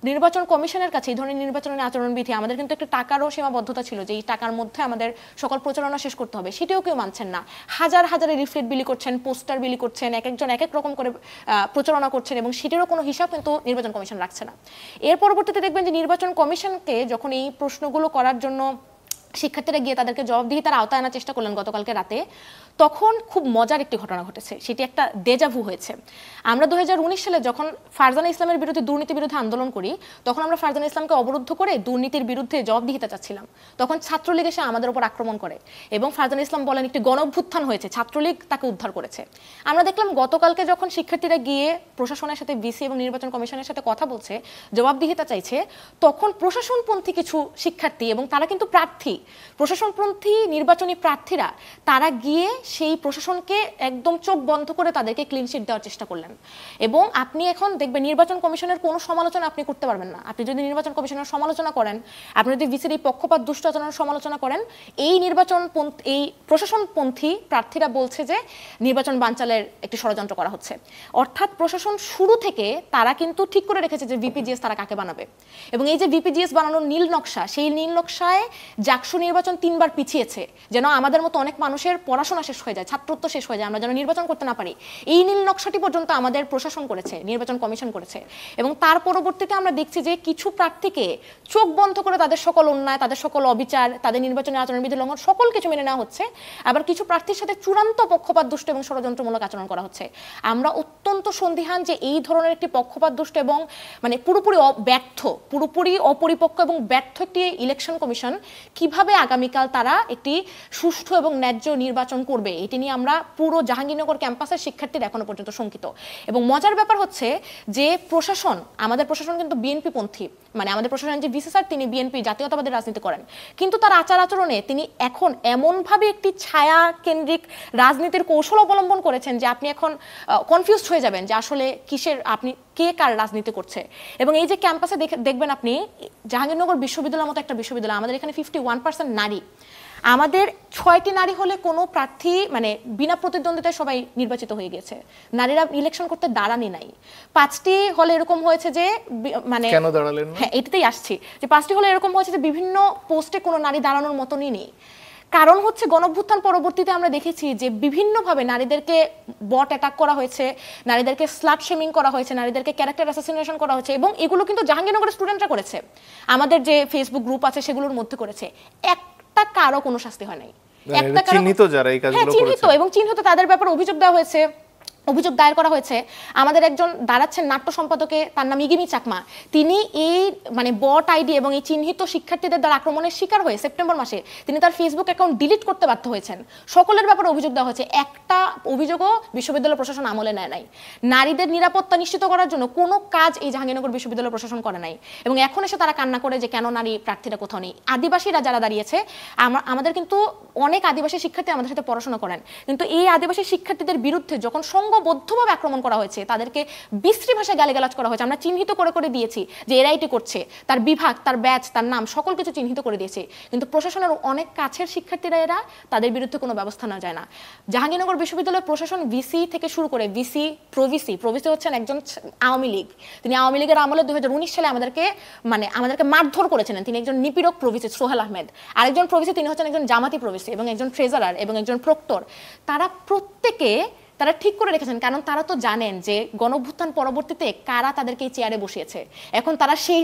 নির্বাচন কমিশনের কাছে এই ধরনের নির্বাচনের আচরণবিধি, আমাদের কিন্তু একটা টাকারও সীমাবদ্ধতা ছিল যে এই টাকার মধ্যে আমাদের সকল প্রচারণা শেষ করতে হবে, সেটিও কেউ মানছেন না। হাজার হাজারে লিফলেট বিলি করছেন, পোস্টার বিলি করছেন, এক একজন এক এক রকম করে প্রচারণা করছেন, এবং সেটিরও কোনো হিসাব কিন্তু নির্বাচন কমিশন রাখছে না। এর পরবর্তীতে দেখবেন যে নির্বাচন কমিশনকে যখন এই প্রশ্নগুলো করার জন্য শিক্ষার্থীরা গিয়ে তাদেরকে জবাবদিহিতার আওতায় আনার চেষ্টা করলেন গতকালকে রাতে, তখন খুব মজার একটি ঘটনা ঘটেছে, সেটি একটা দেজাভু হয়েছে। আমরা 2019 সালে যখন ফারজানা ইসলামের বিরুদ্ধে দুর্নীতি বিরুদ্ধে আন্দোলন করি, তখন আমরা ফারজানা ইসলামকে অবরুদ্ধ করে দুর্নীতির বিরুদ্ধে জবাবদিহিতা চাচ্ছিলাম। তখন ছাত্রলীগ এসে আমাদের উপর আক্রমণ করে, এবং ফারজানা ইসলাম বলেন একটি গণঅভ্যুত্থান হয়েছে, ছাত্রলীগ তাকে উদ্ধার করেছে। আমরা দেখলাম গতকালকে যখন শিক্ষার্থীরা গিয়ে প্রশাসনের সাথে ভিসি এবং নির্বাচন কমিশনের সাথে কথা বলছে, জবাবদিহিতা চাইছে, তখন প্রশাসনপন্থী কিছু শিক্ষার্থী, এবং তারা কিন্তু প্রার্থী, প্রশাসনপন্থী নির্বাচনী প্রার্থীরা, তারা গিয়ে সেই প্রশাসনকে একদম চোখ বন্ধ করে তাদেরকে ক্লিন চিট দেওয়ার চেষ্টা করলেন। এবং আপনি এখন দেখবেন নির্বাচন কমিশনের কোনো সমালোচনা আপনি করতে পারবেন না। আপনি যদি নির্বাচন কমিশনের সমালোচনা করেন, আপনি যদি ভিসির এই পক্ষপাত দুষ্ট আচরণের সমালোচনা করেন, এই প্রশাসনপন্থী প্রার্থীরা বলছে যে নির্বাচন বানচালের একটি ষড়যন্ত্র করা হচ্ছে। অর্থাৎ প্রশাসন শুরু থেকে তারা কিন্তু ঠিক করে রেখেছে যে ভিপিজিএস তারা কাকে বানাবে, এবং এই যে ভিপিজিএস বানানোর নীল নকশা, সেই নীল নকশায় জাকসু নির্বাচন 3 বার পিছিয়েছে, যেন আমাদের মতো অনেক মানুষের পড়াশোনা শেষ হয়ে যায়, ছাত্রত্ব শেষ হয়ে যায়, আমরা যেন নির্বাচন করতে না পারি। এই নীল নকশাটি পর্যন্ত আমাদের প্রশাসন করেছে, নির্বাচন কমিশন করেছে। এবং তার পরবর্তীতে আমরা দেখছি যে কিছু প্রার্থীকে চোখ বন্ধ করে তাদের সকল অন্যায়, তাদের সকল অবিচার, তাদের নির্বাচনী আচরণবিধি লঙ্ঘন সকল কিছু মেনে নেওয়া হচ্ছে। আবার কিছু প্রার্থীর সাথে চূড়ান্ত পক্ষপাত দুষ্ট এবং ষড়যন্ত্রমূলক আচরণ করা হচ্ছে। আমরা অত্যন্ত সন্দিহান যে এই ধরনের একটি পক্ষপাত দুষ্ট এবং পুরোপুরি অপরিপক্ক এবং ব্যর্থ একটি ইলেকশন কমিশন কিভাবে আগামীকাল তারা একটি সুষ্ঠু এবং ন্যায্য নির্বাচন করবে, এটি নিয়ে আমরা পুরো জাহাঙ্গীরনগর ক্যাম্পাসের শিক্ষার্থীরা এখনো পর্যন্ত শঙ্কিত। এবং মজার ব্যাপার হচ্ছে যে আমাদের প্রশাসন কিন্তু বিএনপি পন্থী, আমাদের প্রশাসন যে ভিসি স্যার তিনি বিএনপি জাতীয়তাবাদী রাজনীতি করেন, কিন্তু তার আচার আচরণে তিনি এখন এমনভাবে একটি ছায়া কেন্দ্রিক রাজনীতির কৌশল অবলম্বন করেছেন যে আপনি এখন কনফিউজড হয়ে যাবেন যে আসলে কে কার রাজনীতি করছে। এবং এই যে ক্যাম্পাসে দেখবেন আপনি জাহাঙ্গীরনগর বিশ্ববিদ্যালয়ের মতো একটা বিশ্ববিদ্যালয়, আমাদের এখানে 51% নারী, আমাদের 6টি নারী হলে কোনো প্রার্থী বিনা প্রতিদ্বন্দ্বিতায় সবাই নির্বাচিত হয়ে গেছে, নারীরা ইলেকশন করতে দাঁড়ানি নাই। 5টি হলে এরকম হয়েছে যে কেন দাঁড়ালেন না? হ্যাঁ, এটাতেই আসছি যে 5টি হলে এরকম হয়েছে যে বিভিন্ন পোস্টে কোনো নারী দাঁড়ানোর মতনই নেই। কারণ হচ্ছে গণঅভ্যুত্থান পরবর্তীতে আমরা দেখেছি যে বিভিন্নভাবে নারীদেরকে বট অ্যাটাক করা হয়েছে, নারীদেরকে স্লাট শেমিং করা হয়েছে, নারীদেরকে ক্যারেক্টার অ্যাসাসিনেশন করা হয়েছে, এবং এগুলো কিন্তু জাহাঙ্গীরনগরের স্টুডেন্টরা করেছে, আমাদের যে ফেসবুক গ্রুপ আছে সেগুলোর মধ্যে করেছে। একটা কারো কোনো শাস্তি হয় নাই, একটা কারো চিহ্নিত যারা এই কাজগুলো করেছে, চিহ্নিত এবং চিহ্নিত তাদের ব্যাপারে অভিযোগ দেওয়া হয়েছে, অভিযোগ দায়ের করা হয়েছে। আমাদের একজন দাঁড়াচ্ছেন নাট্য সম্পাদকে, তার নাম ইগিমি চাকমা, তিনি এই মানে বট আইডি এবং এই চিহ্নিত শিক্ষার্থীদের দ্বারা আক্রমণের শিকার হয়ে সেপ্টেম্বর মাসে তিনি তার ফেসবুক অ্যাকাউন্ট ডিলিট করতে বাধ্য হয়েছেন। সকলের ব্যাপারে অভিযোগ দেওয়া হয়েছে, একটা অভিযোগও বিশ্ববিদ্যালয় প্রশাসন আমলে নেয় নাই। নারীদের নিরাপত্তা নিশ্চিত করার জন্য কোনো কাজ এই জাহাঙ্গীরনগর বিশ্ববিদ্যালয় প্রশাসন করে নাই, এবং এখন এসে তারা কান্না করে যে কেন নারী প্রার্থীরা কোথাও নেই। আদিবাসীরা যারা দাঁড়িয়েছে, আমাদের কিন্তু অনেক আদিবাসী শিক্ষার্থী আমাদের সাথে পড়াশোনা করেন, কিন্তু এই আদিবাসী শিক্ষার্থীদের বিরুদ্ধে যখন সংঘবদ্ধভাবে আক্রমণ করা হয়েছে, তাদেরকে বিশ্রী ভাষায় গালিগালাজ করা হয়েছে, আমরা চিহ্নিত করে করে দিয়েছি যে এরা এটি করছে, তার বিভাগ, তার ব্যাচ, তার নাম সকল কিছু চিহ্নিত করে দিয়েছে, কিন্তু প্রশাসনের অনেক কাছের শিক্ষার্থীরা এরা, তাদের বিরুদ্ধে কোনো ব্যবস্থা নেওয়া যায় না। জাহাঙ্গীরনগর বিশ্ববিদ্যালয় প্রশাসন ভিসি থেকে শুরু করে ভিসি, প্রভিসি হচ্ছেন একজন আওয়ামী লীগ, তিনি আওয়ামী লীগের আমলে 2019 সালে আমাদেরকে মারধর করেছিলেন, তিনি একজন নিপীড়ক প্রভিসি সোহেল আহমেদ। আরেকজন প্রভিসি তিনি হচ্ছেন একজন জামাতি প্রভিসি এবং একজন ট্রেজারার এবং একজন প্রক্টর। তারা প্রত্যেকে তারা ঠিক করে রেখেছেন, কারণ তারা তো জানেন যে গণঅভ্যুত্থান পরবর্তীতে কারা তাদেরকে এই চেয়ারে বসিয়েছে। এখন তারা সেই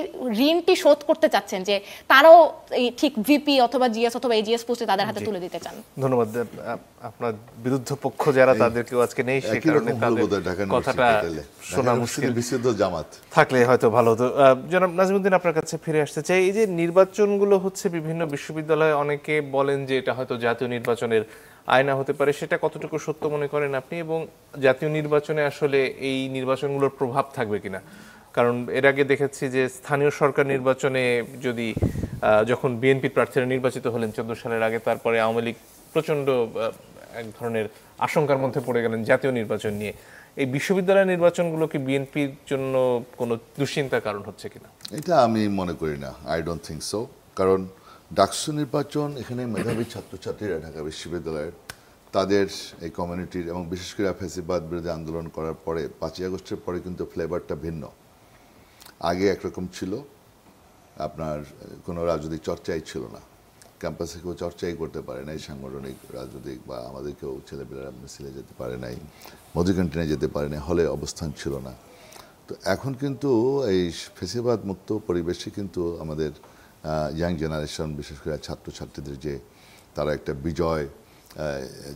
ঋণটি শোধ করতে চাচ্ছেন, যে তারাও এই ঠিক ভিপি অথবা জিএস অথবা এজিএস পোস্টে তাদের হাতে তুলে দিতে চান। ধন্যবাদ। আপনার বিরুদ্ধ পক্ষ যারা, তাদেরকেও আজকে নেই, সেই কারণে কথাটা শোনা মুশকিল। বিশুদ্ধ জামাত থাকলে হয়তো ভালো হতো। জনাব নাজিমউদ্দিন, আপনার কাছে ফিরে আসতে চাই। এই যে নির্বাচনগুলো হচ্ছে বিভিন্ন বিশ্ববিদ্যালয়ে, অনেকে বলেন যে এটা হয়তো জাতীয় নির্বাচনের আয়না হতে পারে, সেটা কতটুকু সত্য মনে করেন আপনি, এবং জাতীয় নির্বাচনে আসলে এই নির্বাচনগুলোর প্রভাব থাকবে কিনা? কারণ এর আগে দেখেছি যে স্থানীয় সরকার নির্বাচনে যদি যখন বিএনপি প্রার্থীরা নির্বাচিত হলেন 14 সালের আগে, তারপরে আওয়ামী লীগ প্রচণ্ড এক ধরনের আশঙ্কার মধ্যে পড়ে গেলেন জাতীয় নির্বাচন নিয়ে। এই বিশ্ববিদ্যালয় নির্বাচনগুলো কি বিএনপির জন্য কোনো দুশ্চিন্তার কারণ হচ্ছে কিনা? এটা আমি মনে করি না, আই ডোন্ট থিঙ্ক সো। কারণ ডাকসু নির্বাচন, এখানে মেধাবী ছাত্রছাত্রীরা ঢাকা বিশ্ববিদ্যালয়ের তাদের এই কমিউনিটির, এবং বিশেষ করে ফ্যাসিবাদ বিরোধী আন্দোলন করার পরে 5ই আগস্টের পরে কিন্তু ফ্লেভারটা ভিন্ন। আগে একরকম ছিল, আপনার কোনো রাজনৈতিক চর্চাই ছিল না, ক্যাম্পাসে কেউ চর্চাই করতে পারে নাই, সাংগঠনিক রাজনৈতিক বা আমাদের কেউ ছেলেপেলেরা মিছিলে যেতে পারে নাই, মধু ক্যান্টিনে যেতে পারে নাই, হলে অবস্থান ছিল না। তো এখন কিন্তু এই ফ্যাসিবাদ মুক্ত পরিবেশে কিন্তু আমাদের ইয়াং জেনারেশন, বিশেষ করে ছাত্রছাত্রীদের যে তারা একটা বিজয়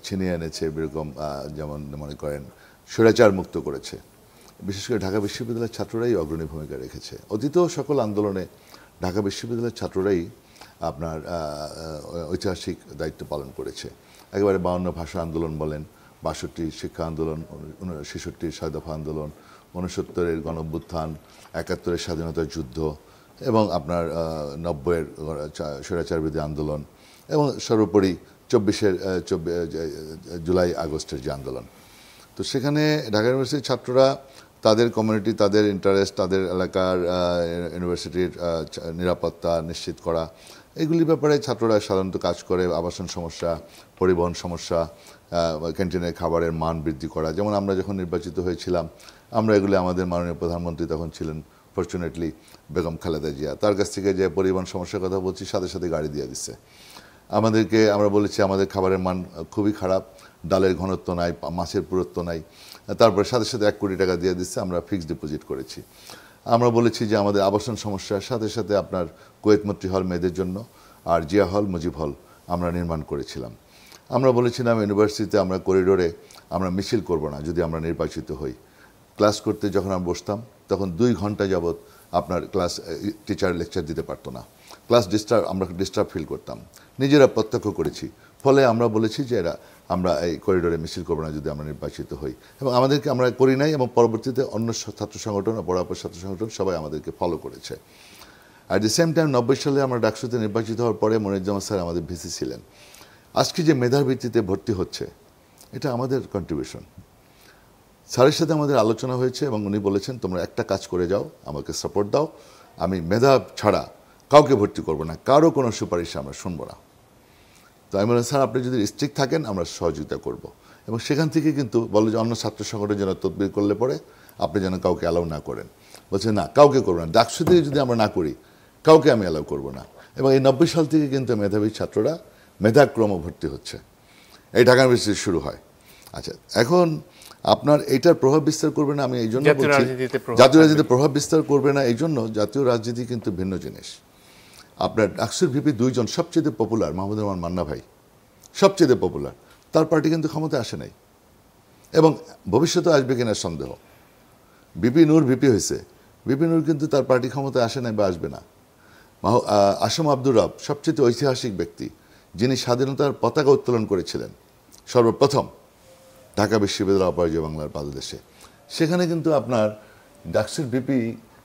ছিনিয়ে এনেছে, এরকম যেমন মনে করেন স্বৈরাচার মুক্ত করেছে, বিশেষ করে ঢাকা বিশ্ববিদ্যালয়ের ছাত্ররাই অগ্রণী ভূমিকা রেখেছে। অতীতেও সকল আন্দোলনে ঢাকা বিশ্ববিদ্যালয়ের ছাত্ররাই আপনার ঐতিহাসিক দায়িত্ব পালন করেছে। একেবারে 52 ভাষা আন্দোলন বলেন, 62 শিক্ষা আন্দোলন, 66 ছয় দফা আন্দোলন, 69-এর গণঅভ্যুত্থান, 71-এর স্বাধীনতার যুদ্ধ, এবং আপনার 90-এর স্বৈরাচার বিরোধী আন্দোলন, এবং সর্বোপরি 24-এর জুলাই আগস্টের যে আন্দোলন। তো সেখানে ঢাকা ইউনিভার্সিটির ছাত্ররা তাদের কমিউনিটি, তাদের ইন্টারেস্ট, তাদের এলাকার ইউনিভার্সিটির নিরাপত্তা নিশ্চিত করা, এগুলির ব্যাপারে ছাত্ররা সাধারণত কাজ করে। আবাসন সমস্যা, পরিবহন সমস্যা, ক্যান্টিনের খাবারের মান বৃদ্ধি করা। যেমন আমরা যখন নির্বাচিত হয়েছিলাম, আমরা এগুলি আমাদের মাননীয় প্রধানমন্ত্রী তখন ছিলেন ফরচুনেটলি বেগম খালেদা জিয়া, তার কাছ থেকে যে পরিবহন সমস্যার কথা বলছি, সাথে সাথে গাড়ি দিয়ে দিচ্ছে আমাদেরকে। আমরা বলেছি আমাদের খাবারের মান খুবই খারাপ, ডালের ঘনত্ব নাই, মাছের পুরুত্ব নাই, তারপরে সাথে সাথে 1 কোটি টাকা দিয়ে দিচ্ছে, আমরা ফিক্সড ডিপোজিট করেছি। আমরা বলেছি যে আমাদের আবাসন সমস্যার সাথে সাথে আপনার কুয়েত মৈত্রী হল মেয়েদের জন্য, আর জিয়া হল, মুজিব হল আমরা নির্মাণ করেছিলাম। আমরা বলেছিলাম ইউনিভার্সিটিতে আমরা করিডোরে আমরা মিছিল করব না যদি আমরা নির্বাচিত হই। ক্লাস করতে যখন আমরা বসতাম তখন 2 ঘন্টা যাবৎ আপনার ক্লাস টিচার লেকচার দিতে পারতো না, ক্লাস আমরা ডিস্টার্ব ফিল করতাম, নিজেরা প্রত্যক্ষ করেছি। ফলে আমরা বলেছি যে আমরা এই করিডোরে মিছিল করবো না যদি আমরা নির্বাচিত হই, এবং আমাদেরকে আমরা করি নাই, এবং পরবর্তীতে অন্য ছাত্র সংগঠন, বড়াপর ছাত্র সংগঠন সবাই আমাদেরকে ফলো করেছে। অ্যাট দি সেম টাইম 90 সালে আমরা ডাকসুতে নির্বাচিত হওয়ার পরে মনিরুজ্জামান স্যার আমাদের ভিসি ছিলেন। আজকে যে মেধার ভিত্তিতে ভর্তি হচ্ছে, এটা আমাদের কন্ট্রিবিউশন। স্যারের সাথে আমাদের আলোচনা হয়েছে এবং উনি বলেছেন তোমরা একটা কাজ করে যাও, আমাকে সাপোর্ট দাও, আমি মেধা ছাড়া কাউকে ভর্তি করব না, কারো কোনো সুপারিশ আমরা শুনবো না। তো আমি বললাম স্যার আপনি যদি স্ট্রিক্ট থাকেন আমরা সহযোগিতা করব। এবং সেখান থেকে কিন্তু বলে যে অন্য ছাত্র সংগঠন যেন তদবির করলে পরে আপনি যেন কাউকে অ্যালাউ না করেন। বলছে না, কাউকে করবো না, ডাকসু থেকে যদি আমরা না করি কাউকে আমি অ্যালাউ করবো না। এবং এই 90 সাল থেকে কিন্তু মেধাবী ছাত্ররা মেধাক্রম ভর্তি হচ্ছে, এই ঢাকা ইউনিভার্সিটি শুরু হয়। আচ্ছা, এখন আপনার এটার প্রভাব বিস্তার করবে না, আমি এই জন্য জাতীয় বলছি রাজনীতিতে প্রভাব জাতীয় রাজনীতিতে প্রভাব বিস্তার করবে না, এই জন্য জাতীয় রাজনীতি কিন্তু ভিন্ন জিনিস। আপনার ডাকসুর ভিপি দুইজন সবচেয়ে পপুলার, মাহমুদুর রহমান মান্না ভাই সবচেয়ে পপুলার, তার পার্টি কিন্তু ক্ষমতায় আসে নাই এবং ভবিষ্যতে আসবে কিনা সন্দেহ। বিপি নূর ভিপি হয়েছে, বিপি নূর কিন্তু তার পার্টি ক্ষমতায় আসে নাই বা আসবে না। আসম আব্দুর রব সবচেয়ে ঐতিহাসিক ব্যক্তি, যিনি স্বাধীনতার পতাকা উত্তোলন করেছিলেন সর্বপ্রথম ঢাকা বিশ্ববিদ্যালয় অপরাজয় বাংলার পাদদেশে, সেখানে কিন্তু আপনার ডাকসুর ভিপি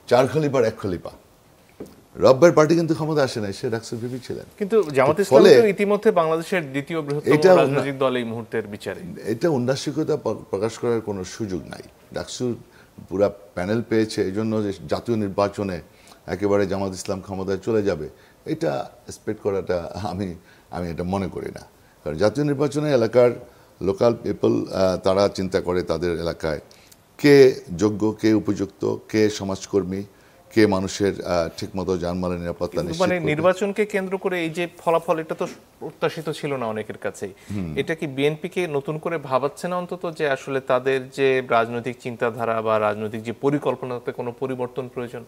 4 খলিফার 1 খলিফা। রব্বের পার্টি কিন্তু ক্ষমতা আসে নাই, সে ডাকসুর ভিপি ছিলেন। কিন্তু জামাত ইসলাম তো ইতিমধ্যে বাংলাদেশের দ্বিতীয় বৃহত্তম রাজনৈতিক দল এই মুহূর্তের বিচারে। এটা উন্নাসিকতা প্রকাশ করার কোনো সুযোগ নাই। ডাকসুর পুরা প্যানেল পেয়েছে, এই জন্য যে জাতীয় নির্বাচনে একেবারে জামাত ইসলাম ক্ষমতায় চলে যাবে, এটা এক্সপেক্ট করাটা আমি এটা মনে করি না। কারণ জাতীয় নির্বাচনে এলাকার লোকাল পিপল তারা চিন্তা করে তাদের এলাকায় কে যোগ্য, কে উপযুক্ত, কে সমাজকর্মী, কে মানুষের ঠিকমতো জানমালের নিরাপত্তা নিশ্চিত মানে করবে। নির্বাচনকে কেন্দ্র করে এই যে ফলাফল, এটা তো প্রত্যাশিত ছিল না অনেকের কাছেই। এটা কি বিএনপিকে নতুন করে ভাবাচ্ছে না অন্তত, যে আসলে তাদের যে রাজনৈতিক চিন্তাধারা বা রাজনৈতিক যে পরিকল্পনাতে কোনো পরিবর্তন প্রয়োজন?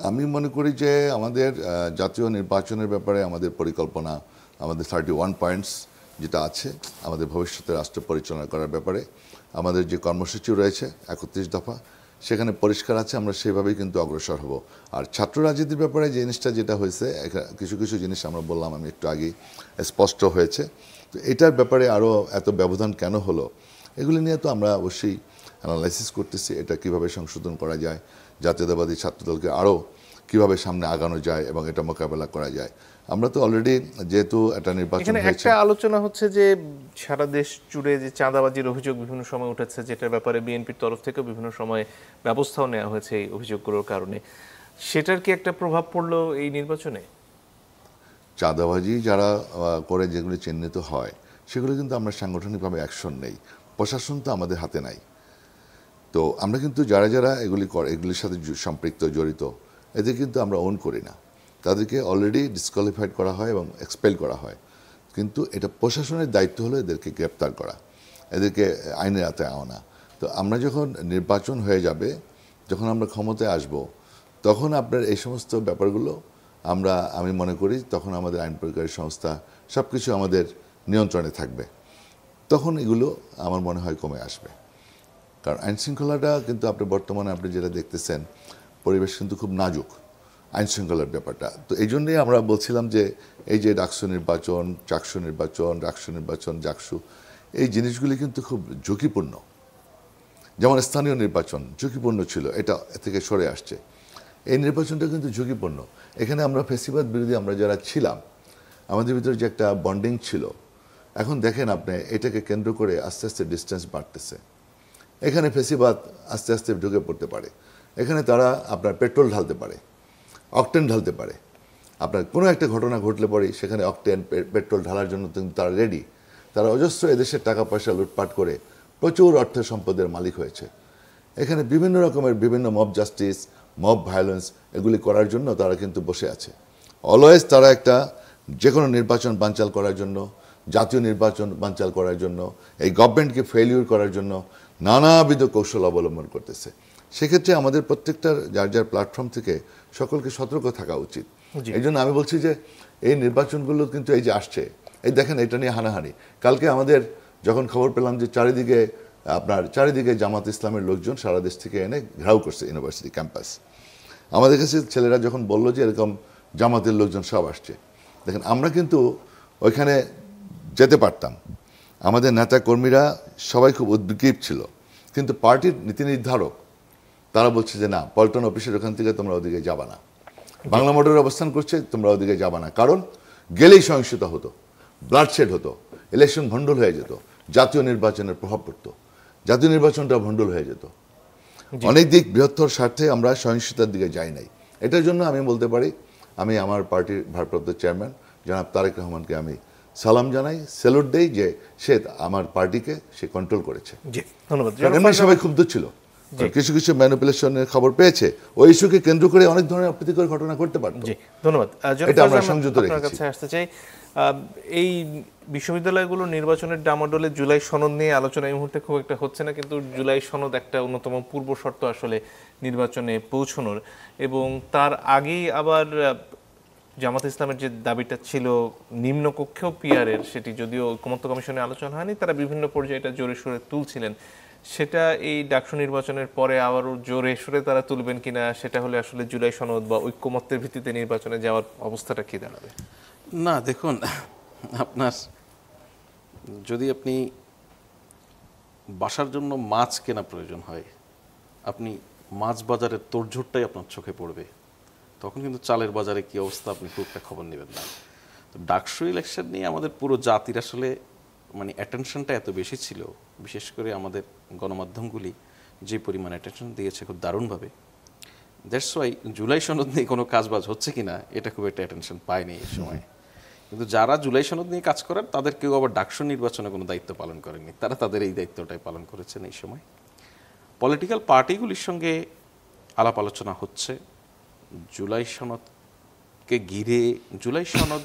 আমি মনে করি যে আমাদের জাতীয় নির্বাচনের ব্যাপারে আমাদের পরিকল্পনা, আমাদের 31 পয়েন্টস যেটা আছে আমাদের ভবিষ্যতে রাষ্ট্র পরিচালনা করার ব্যাপারে, আমাদের যে কর্মসূচি রয়েছে 31 দফা, সেখানে পরিষ্কার আছে, আমরা সেভাবেই কিন্তু অগ্রসর হব। আর ছাত্র রাজনীতির ব্যাপারে যে জিনিসটা যেটা হয়েছে, কিছু কিছু জিনিস আমরা বললাম, আমি একটু আগেই স্পষ্ট হয়েছে। তো এটার ব্যাপারে আরও এত ব্যবধান কেন হলো, এগুলি নিয়ে তো আমরা অবশ্যই অ্যানালাইসিস করতেছি, এটা কিভাবে সংশোধন করা যায়, জাতীয়তাবাদী ছাত্রদলকে আরও কিভাবে সামনে আগানো যায় এবং এটা মোকাবেলা করা যায়। আমরা তো অলরেডি যেহেতু একটা নির্বাচন এখানে হয়েছে, একটা আলোচনা হচ্ছে যে সারা দেশ জুড়ে যে চাঁদাবাজির অভিযোগ বিভিন্ন সময় উঠেছে, যেটার ব্যাপারে বিএনপির তরফ থেকেও বিভিন্ন সময় ব্যবস্থাও নেওয়া হয়েছে এই অভিযোগগুলোর কারণে, সেটার কি একটা প্রভাব পড়লো এই নির্বাচনে? চাঁদাবাজি যারা করে যেগুলি চিহ্নিত হয়, সেগুলো কিন্তু আমরা সাংগঠনিকভাবে অ্যাকশন নেই, প্রশাসন তো আমাদের হাতে নাই। তো আমরা কিন্তু যারা যারা এগুলি করে, এগুলির সাথে সম্পৃক্ত জড়িত, এদের কিন্তু আমরা ওন করি না, তাদেরকে অলরেডি ডিসকোয়ালিফাইড করা হয় এবং এক্সপেল করা হয়। কিন্তু এটা প্রশাসনের দায়িত্ব হলো এদেরকে গ্রেপ্তার করা, এদেরকে আইনের আওতায় আনা। তো আমরা যখন নির্বাচন হয়ে যাবে, যখন আমরা ক্ষমতায় আসব, তখন আপনার এই সমস্ত ব্যাপারগুলো আমি মনে করি তখন আমাদের আইন প্রয়োগকারী সংস্থা সব কিছু আমাদের নিয়ন্ত্রণে থাকবে, তখন এগুলো আমার মনে হয় কমে আসবে। কারণ আইন শৃঙ্খলাটা কিন্তু বর্তমানে আপনি যেটা দেখতেছেন, পরিবেশ কিন্তু খুব নাজুক আইন শৃঙ্খলার ব্যাপারটা। তো এই জন্যই আমরা বলছিলাম যে এই যে ডাকসু নির্বাচন, চাকসু নির্বাচন, ডাকসু নির্বাচন, জাকসু, এই জিনিসগুলি কিন্তু খুব ঝুঁকিপূর্ণ। যেমন স্থানীয় নির্বাচন ঝুঁকিপূর্ণ ছিল, এটা থেকে সরে আসছে। এই নির্বাচনটা কিন্তু ঝুঁকিপূর্ণ। এখানে আমরা ফ্যাসিবাদ বিরোধী আমরা যারা ছিলাম, আমাদের ভিতরে যে একটা বন্ডিং ছিল, এখন দেখেন আপনি এটাকে কেন্দ্র করে আস্তে আস্তে ডিস্টেন্স বাড়তেছে। এখানে ফ্যাসিবাদ আস্তে আস্তে ঢুকে পড়তে পারে, এখানে তারা আপনার পেট্রোল ঢালতে পারে, অকটেন ঢালতে পারে। আপনার কোনো একটা ঘটনা ঘটলে পরেই সেখানে অকটেন পেট্রোল ঢালার জন্য কিন্তু তারা রেডি। তারা অজস্র এদেশের টাকা পয়সা লুটপাট করে প্রচুর অর্থ সম্পদের মালিক হয়েছে। এখানে বিভিন্ন রকমের বিভিন্ন মব জাস্টিস, মব ভায়োলেন্স এগুলি করার জন্য তারা কিন্তু বসে আছে। অলওয়েজ তারা একটা যে কোনো নির্বাচন বানচাল করার জন্য, জাতীয় নির্বাচন বানচাল করার জন্য, এই গভর্নমেন্টকে ফেলিউর করার জন্য নানাবিধ কৌশল অবলম্বন করতেছে। সেক্ষেত্রে আমাদের প্রত্যেকটার যার যার প্ল্যাটফর্ম থেকে সকলকে সতর্ক থাকা উচিত। এই জন্য আমি বলছি যে এই নির্বাচনগুলো কিন্তু এই যে আসছে, এই দেখেন এটা নিয়ে হানাহানি। কালকে আমাদের যখন খবর পেলাম যে চারিদিকে জামাত ইসলামের লোকজন সারা দেশ থেকে এনে ঘেরাও করছে ইউনিভার্সিটি ক্যাম্পাস। আমাদের কাছে ছেলেরা যখন বললো যে এরকম জামাতের লোকজন সব আসছে, দেখেন আমরা কিন্তু ওইখানে যেতে পারতাম, আমাদের নেতা কর্মীরা সবাই খুব উদ্গ্রীব ছিল, কিন্তু পার্টির নীতি নির্ধারক তারা বলছে যে না, পল্টন অফিসের ওখান থেকে তোমরা ওদিকে যাবা না, বাংলা মোটরে অবস্থান করছে তোমরা ওদিকে যাবা না, কারণ গেলেই সহিংসতা হতো, ব্লাডশেড হতো, ইলেকশন ভণ্ডুল হয়ে যেত, জাতীয় নির্বাচনের প্রভাব পড়তো, জাতীয় নির্বাচনটা ভণ্ডুল হয়ে যেত। অনেক দিক বৃহত্তর স্বার্থে আমরা সহিংসতার দিকে যাই নাই। এটার জন্য আমি বলতে পারি, আমি আমার পার্টির ভারপ্রাপ্ত চেয়ারম্যান জনাব তারেক রহমানকে আমি সালাম জানাই, স্যালুট দেই যে সে আমার পার্টিকে সে কন্ট্রোল করেছে। জি, ধন্যবাদ। এমনি সবাই ক্ষুব্ধ ছিল, কিছু কিছু ম্যানিপুলেশনের খবর পেয়েছে, ওই ইস্যুকে কেন্দ্র করে অনেক ধরনের অপ্রীতিকর ঘটনা ঘটতে পারত। জি, ধন্যবাদ। এটা আমরা সংযত আপনার কাছে আসতে চাই, এই বিশ্ববিদ্যালয়গুলোর নির্বাচনের ডামাডোলে জুলাই সনদ নিয়ে আলোচনা এই মুহূর্তে খুব একটা হচ্ছে না, কিন্তু জুলাই সনদ একটা অন্যতম পূর্ব শর্ত আসলে নির্বাচনে পৌঁছানোর, এবং তার আগেই আবার জামাত ইসলামের যে দাবিটা ছিল নিম্নকক্ষেও পিআরের, সেটি যদিও ঐকমত্য কমিশনে আলোচনা হয়নি, তারা বিভিন্ন পর্যায়ে এটা জোরে সোরে তুলছিলেন। সেটা এই ডাকসু নির্বাচনের পরে আবারও জোরে সোরে তারা তুলবেন কিনা, সেটা হলে আসলে জুলাই সনদ বা ঐকমত্যের ভিত্তিতে নির্বাচনে যাওয়ার অবস্থাটা কি দাঁড়াবে? না দেখুন, আপনার যদি আপনি বাসার জন্য মাছ কেনা প্রয়োজন হয়, আপনি মাছ বাজারের তোড়জোড়টাই আপনার চোখে পড়বে, তখন কিন্তু চালের বাজারে কি অবস্থা আপনি খুব একটা খবর নেবেন না। তো ডাকসু ইলেকশন নিয়ে আমাদের পুরো জাতির আসলে মানে অ্যাটেনশনটা এত বেশি ছিল, বিশেষ করে আমাদের গণমাধ্যমগুলি যে পরিমাণ অ্যাটেনশন দিয়েছে খুব দারুণভাবে, দ্যাটস ওয়াই জুলাই সনদ নিয়ে কোনো কাজবাজ হচ্ছে কিনা এটা খুব একটা অ্যাটেনশন পায়নি এই সময়। কিন্তু যারা জুলাই সনদ নিয়ে কাজ করেন তাদের কেউ আবার ডাকসু নির্বাচনে কোনো দায়িত্ব পালন করেনি, তারা তাদের এই দায়িত্বটাই পালন করেছেন এই সময়। পলিটিক্যাল পার্টিগুলির সঙ্গে আলাপ আলোচনা হচ্ছে জুলাই সনদকে ঘিরে। জুলাই সনদ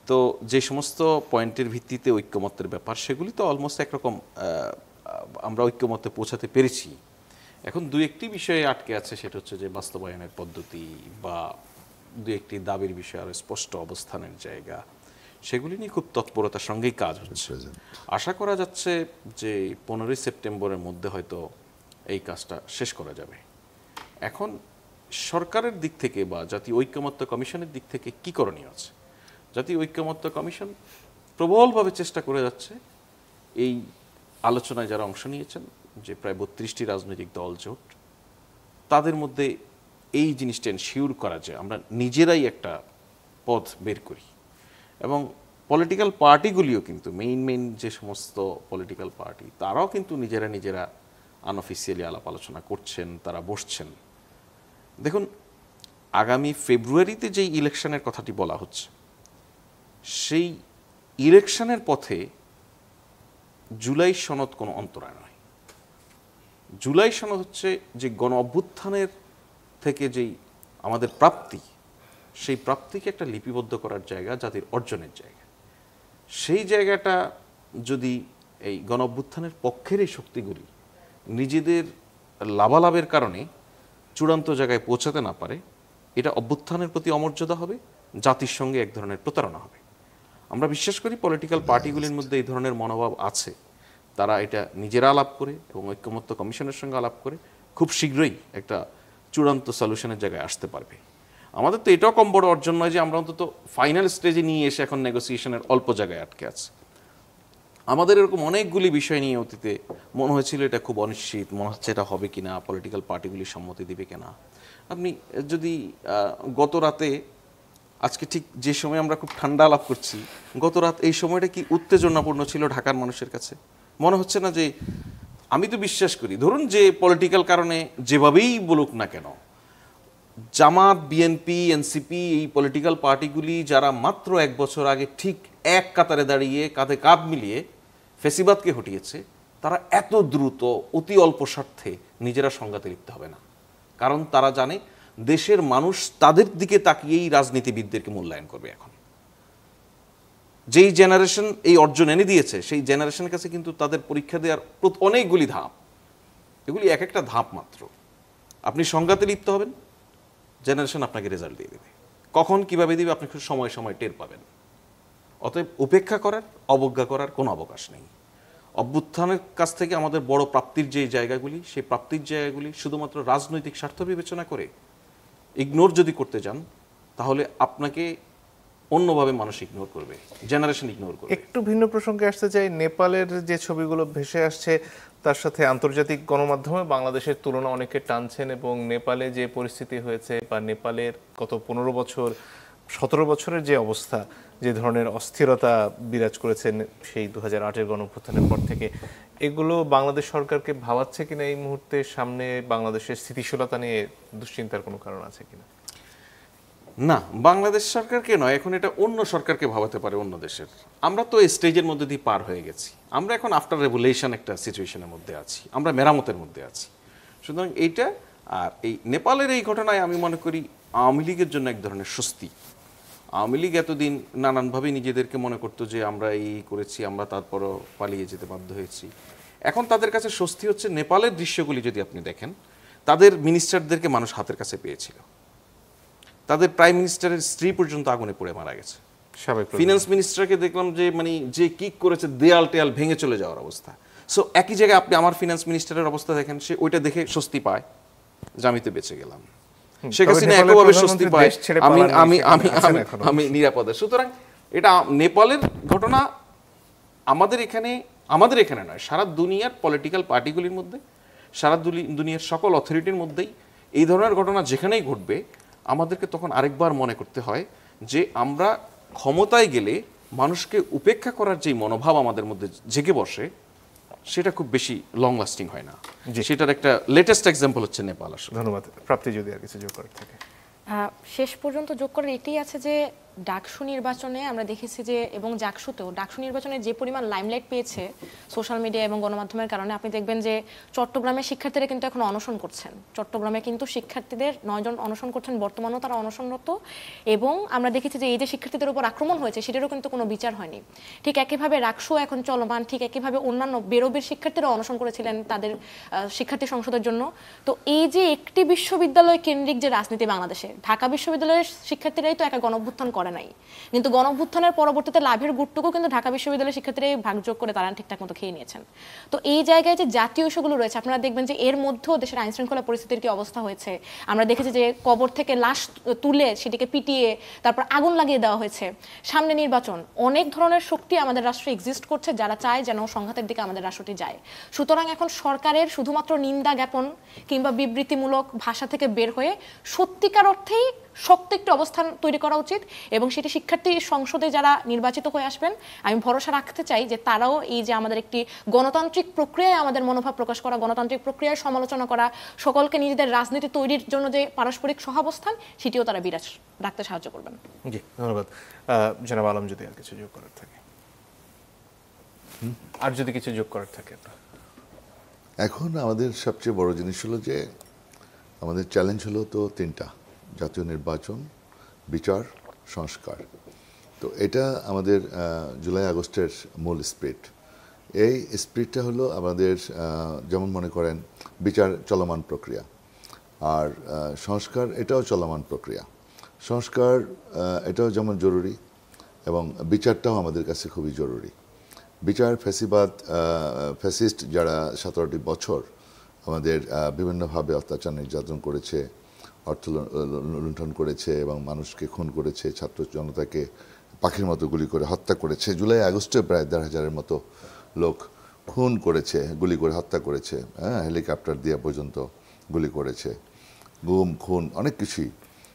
তো যে সমস্ত পয়েন্টের ভিত্তিতে ঐক্যমত্যের ব্যাপার, সেগুলি তো অলমোস্ট একরকম আমরা ঐক্যমত্যে পৌঁছাতে পেরেছি। এখন দু একটি বিষয়ে আটকে আছে, সেটা হচ্ছে যে বাস্তবায়নের পদ্ধতি বা দু একটি দাবির বিষয়ে আরও স্পষ্ট অবস্থানের জায়গা, সেগুলি নিয়ে খুব তৎপরতার সঙ্গেই কাজ হচ্ছে। আশা করা যাচ্ছে যে 15ই সেপ্টেম্বরের মধ্যে হয়তো এই কাজটা শেষ করা যাবে। এখন সরকারের দিক থেকে বা জাতীয় ঐক্যমত্য কমিশনের দিক থেকে কি করণীয় আছে? জাতীয় ঐক্যমত্য কমিশন প্রবলভাবে চেষ্টা করে যাচ্ছে এই আলোচনায় যারা অংশ নিয়েছেন, যে প্রায় 32টি রাজনৈতিক দল জোট, তাদের মধ্যে এই জিনিসটা এনশিওর করা যায় আমরা নিজেরাই একটা পথ বের করি। এবং পলিটিক্যাল পার্টিগুলিও কিন্তু মেইন যে সমস্ত পলিটিক্যাল পার্টি, তারাও কিন্তু নিজেরা আনঅফিসিয়ালি আলাপ আলোচনা করছেন, তারা বসছেন। দেখুন, আগামী ফেব্রুয়ারিতে যেই ইলেকশনের কথাটি বলা হচ্ছে, সেই ইলেকশনের পথে জুলাই সনদ কোনো অন্তরায় নয়। জুলাই সনদ হচ্ছে যে গণ অভ্যুত্থানের থেকে যেই আমাদের প্রাপ্তি, সেই প্রাপ্তিকে একটা লিপিবদ্ধ করার জায়গা, জাতির অর্জনের জায়গা। সেই জায়গাটা যদি এই গণ অভ্যুত্থানের পক্ষের এই শক্তিগুলি নিজেদের লাভালাভের কারণে চূড়ান্ত জায়গায় পৌঁছাতে না পারে, এটা অভ্যুত্থানের প্রতি অমর্যাদা হবে, জাতির সঙ্গে এক ধরনের প্রতারণা হবে। আমরা বিশ্বাস করি পলিটিক্যাল পার্টিগুলির মধ্যে এই ধরনের মনোভাব আছে, তারা এটা নিজেরা আলাপ করে এবং ঐক্যমত্য কমিশনের সঙ্গে আলাপ করে খুব শীঘ্রই একটা চূড়ান্ত সলিউশনের জায়গায় আসতে পারবে। আমাদের তো এটাও কম বড় অর্জন নয় যে আমরা অন্তত ফাইনাল স্টেজে নিয়ে এসে এখন নেগোসিয়েশনের অল্প জায়গায় আটকে আছে। আমাদের এরকম অনেকগুলি বিষয় নিয়ে অতীতে মনে হয়েছিল এটা খুব অনিশ্চিত, মনে হচ্ছে এটা হবে কিনা, পলিটিক্যাল পার্টিগুলি সম্মতি দিবে কিনা। আপনি যদি গত রাতে, আজকে ঠিক যে সময় আমরা খুব ঠান্ডা আলাপ করছি, গত রাত এই সময়টা কি উত্তেজনাপূর্ণ ছিল ঢাকার মানুষের কাছে? মনে হচ্ছে না যে, আমি তো বিশ্বাস করি, ধরুন যে পলিটিক্যাল কারণে যেভাবেই বলুক না কেন, জামাত, বিএনপি, এনসিপি, এই পলিটিক্যাল পার্টিগুলি যারা মাত্র 1 বছর আগে ঠিক এক কাতারে দাঁড়িয়ে কাঁধে কাঁধ মিলিয়ে ফেসিবাদকে হটিয়েছে, তারা এত দ্রুত অতি অল্প স্বার্থে নিজেরা সংঘাতে লিপ্ত হবে না। কারণ তারা জানে দেশের মানুষ তাদের দিকে তাকিয়েই রাজনীতিবিদদেরকে মূল্যায়ন করবে। এখন যেই জেনারেশন এই অর্জন এনে দিয়েছে, সেই জেনারেশনের কাছে কিন্তু তাদের পরীক্ষা দেওয়ার অনেকগুলি ধাপ, এগুলি এক একটা ধাপ মাত্র। আপনি সংঘাতে লিপ্ত হবেন, জেনারেশন আপনাকে রেজাল্ট দিয়ে দেবে। কখন কিভাবে দিবে আপনি সময় সময় টের পাবেন। অতএব উপেক্ষা করার, অবজ্ঞা করার কোনো অবকাশ নেই। অভ্যুত্থানের কাছ থেকে আমাদের বড় প্রাপ্তির যে জায়গাগুলি, সেই প্রাপ্তির জায়গাগুলি শুধুমাত্র রাজনৈতিক স্বার্থ বিবেচনা করে ইগনোর যদি করতে যান, তাহলে আপনাকে অন্যভাবে মানুষ ইগনোর করবে, জেনারেশন ইগনোর করবে। একটু ভিন্ন প্রসঙ্গে আসতে চাই, নেপালের যে ছবিগুলো ভেসে আসছে, তার সাথে আন্তর্জাতিক গণমাধ্যমে বাংলাদেশের তুলনা অনেকে টানছেন, এবং নেপালে যে পরিস্থিতি হয়েছে বা নেপালের গত 15 বছর 17 বছরের যে অবস্থা, যে ধরনের অস্থিরতা বিরাজ করেছেন সেই 2008-এর গণঅভ্যুত্থানের পর থেকে, এগুলো বাংলাদেশ সরকারকে ভাবাচ্ছে কিনা এই মুহূর্তে? সামনে বাংলাদেশের স্থিতিশীলতা নিয়ে দুশ্চিন্তার কোনো কারণ আছে কিনা? না, বাংলাদেশ সরকারকে নয়, এখন এটা অন্য সরকারকে ভাবাতে পারে, অন্য দেশের। আমরা তো এই স্টেজের মধ্যে দিয়ে পার হয়ে গেছি, আমরা এখন আফটার রেভুলেশন একটা সিচুয়েশনের মধ্যে আছি, আমরা মেরামতের মধ্যে আছি। সুতরাং এইটা আর এই নেপালের এই ঘটনায় আমি মনে করি আওয়ামী লীগের জন্য এক ধরনের স্বস্তি। আওয়ামী লীগ এতদিন নানানভাবে নিজেদেরকে মনে করতো যে আমরা এই করেছি, আমরা তারপরও পালিয়ে যেতে বাধ্য হয়েছি। এখন তাদের কাছে স্বস্তি হচ্ছে, নেপালের দৃশ্যগুলি যদি আপনি দেখেন, তাদের মিনিস্টারদেরকে মানুষ হাতের কাছে পেয়েছিল, তাদের প্রাইম মিনিস্টারের স্ত্রী পর্যন্ত আগুনে পুড়ে মারা গেছে। সাবেক ফিনান্স মিনিস্টারকে দেখলাম যে মানে যে কিক করেছে, দেয়াল টেয়াল ভেঙে চলে যাওয়ার অবস্থা। সো একই জায়গায় আপনি আমার ফিনান্স মিনিস্টারের অবস্থা দেখেন, সে ওইটা দেখে স্বস্তি পায় যে আমি তো বেঁচে গেলাম। শেখ হাসিনা একভাবে স্বস্তি পায়, আমি আমি আমি আমি নিরাপদে। সুতরাং এটা নেপালের ঘটনা আমাদের এখানে নয়, সারা দুনিয়ার পলিটিক্যাল পার্টিগুলির মধ্যে, সারা দুনিয়ার সকল অথরিটির মধ্যেই এই ধরনের ঘটনা যেখানেই ঘটবে, আমাদেরকে তখন আরেকবার মনে করতে হয় যে আমরা ক্ষমতায় গেলে মানুষকে উপেক্ষা করার যে মনোভাব আমাদের মধ্যে জেগে বসে, সেটা খুব বেশি লং লাস্টিং হয় না। সেটার একটা লেটেস্ট এক্সাম্পল হচ্ছে নেপাল। আসলে ধন্যবাদ। প্রাপ্তি যদি আর কিছু যোগ করার থাকে। শেষ পর্যন্ত যোগ করার এটাই আছে যে ডাকসু নির্বাচনে আমরা দেখেছি যে, এবং জাকসুতেও ডাকসু নির্বাচনে যে পরিমাণ লাইমলাইট পেয়েছে সোশ্যাল মিডিয়া এবং গণমাধ্যমের কারণে, আপনি দেখবেন যে চট্টগ্রামের শিক্ষার্থীরা কিন্তু এখন অনশন করছেন। চট্টগ্রামে কিন্তু শিক্ষার্থীদের 9 জন অনশন করছেন, বর্তমানেও তারা অনশনরত। এবং আমরা দেখেছি যে এই যে শিক্ষার্থীদের উপর আক্রমণ হয়েছে, সেটারও কিন্তু কোনো বিচার হয়নি। ঠিক একইভাবে রাকসু এখন চলমান, ঠিক একইভাবে অন্যান্য বেরোবের শিক্ষার্থীরা অনশন করেছিলেন তাদের শিক্ষার্থী সংসদের জন্য। তো এই যে একটি বিশ্ববিদ্যালয় কেন্দ্রিক যে রাজনীতি বাংলাদেশে, ঢাকা বিশ্ববিদ্যালয়ের শিক্ষার্থীরাই তো একা গণঅভ্যুত্থান করে নাই, কিন্তু গণঅভ্যুত্থানের পরবর্তীতে লাভের গুটটুকু কিন্তু ঢাকা বিশ্ববিদ্যালয়ের শিক্ষার্থীরাই ভাগযোগ করে তারা ঠিকঠাক মতো খেয়ে নিয়েছেন। তো এই জায়গায় যে জাতীয় ইস্যুগুলো রয়েছে, আপনারা দেখবেন যে এর মধ্যেও দেশের আইন শৃঙ্খলা পরিস্থিতির কি অবস্থা হয়েছে। আমরা দেখেছি যে কবর থেকে লাশ তুলে সেটিকে পিটিয়ে তারপর আগুন লাগিয়ে দেওয়া হয়েছে। সামনে নির্বাচন, অনেক ধরনের শক্তি আমাদের রাষ্ট্রে এক্সিস্ট করছে যারা চায় যেন সংঘাতের দিকে আমাদের রাষ্ট্রটি যায়। সুতরাং এখন সরকারের শুধুমাত্র নিন্দা জ্ঞাপন কিংবা বিবৃতিমূলক ভাষা থেকে বের হয়ে সত্যিকার অর্থেই শক্ত একটি অবস্থান তৈরি করা উচিত। এবং সেটি শিক্ষার্থী সংসদে যারা নির্বাচিত হয়ে আসবেন, আমি ভরসা রাখতে চাই যে তারাও এই যে আমাদের একটি গণতান্ত্রিক প্রক্রিয়ায় আমাদের মনোভাব প্রকাশ করা, গণতান্ত্রিক প্রক্রিয়ায় সমালোচনা করা, সকলকে নিজেদের রাজনীতি তৈরির জন্য যে পারস্পরিক সহাবস্থান, সেটিও তারা বিরাজ রাখতে সাহায্য করবেন। জি, ধন্যবাদ। জনাব আলম, যদি আর কিছু যোগ করার থাকে। আর যদি কিছু যোগ করার থাকে। এখন আমাদের সবচেয়ে বড় জিনিস হলো যে আমাদের চ্যালেঞ্জ হলো তো 3টা: জাতীয় নির্বাচন, বিচার, সংস্কার। তো এটা আমাদের জুলাই আগস্টের মূল স্পিরিট। এই স্পিরিটটা হলো আমাদের, যেমন মনে করেন বিচার চলমান প্রক্রিয়া, আর সংস্কার এটাও চলমান প্রক্রিয়া। সংস্কার এটাও যেমন জরুরি, এবং বিচারটাও আমাদের কাছে খুবই জরুরি। বিচার ফ্যাসিস্ট যারা 17টি বছর আমাদের বিভিন্নভাবে অত্যাচার নির্যাতন করেছে, অর্থ লুণ্ঠন করেছে এবং মানুষকে খুন করেছে, ছাত্র জনতাকে পাখির মতো গুলি করে হত্যা করেছে। জুলাই আগস্টে প্রায় 1,500-এর মতো লোক খুন করেছে, গুলি করে হত্যা করেছে, হেলিকপ্টার দিয়ে পর্যন্ত গুলি করেছে, গুম খুন অনেক কিছুই।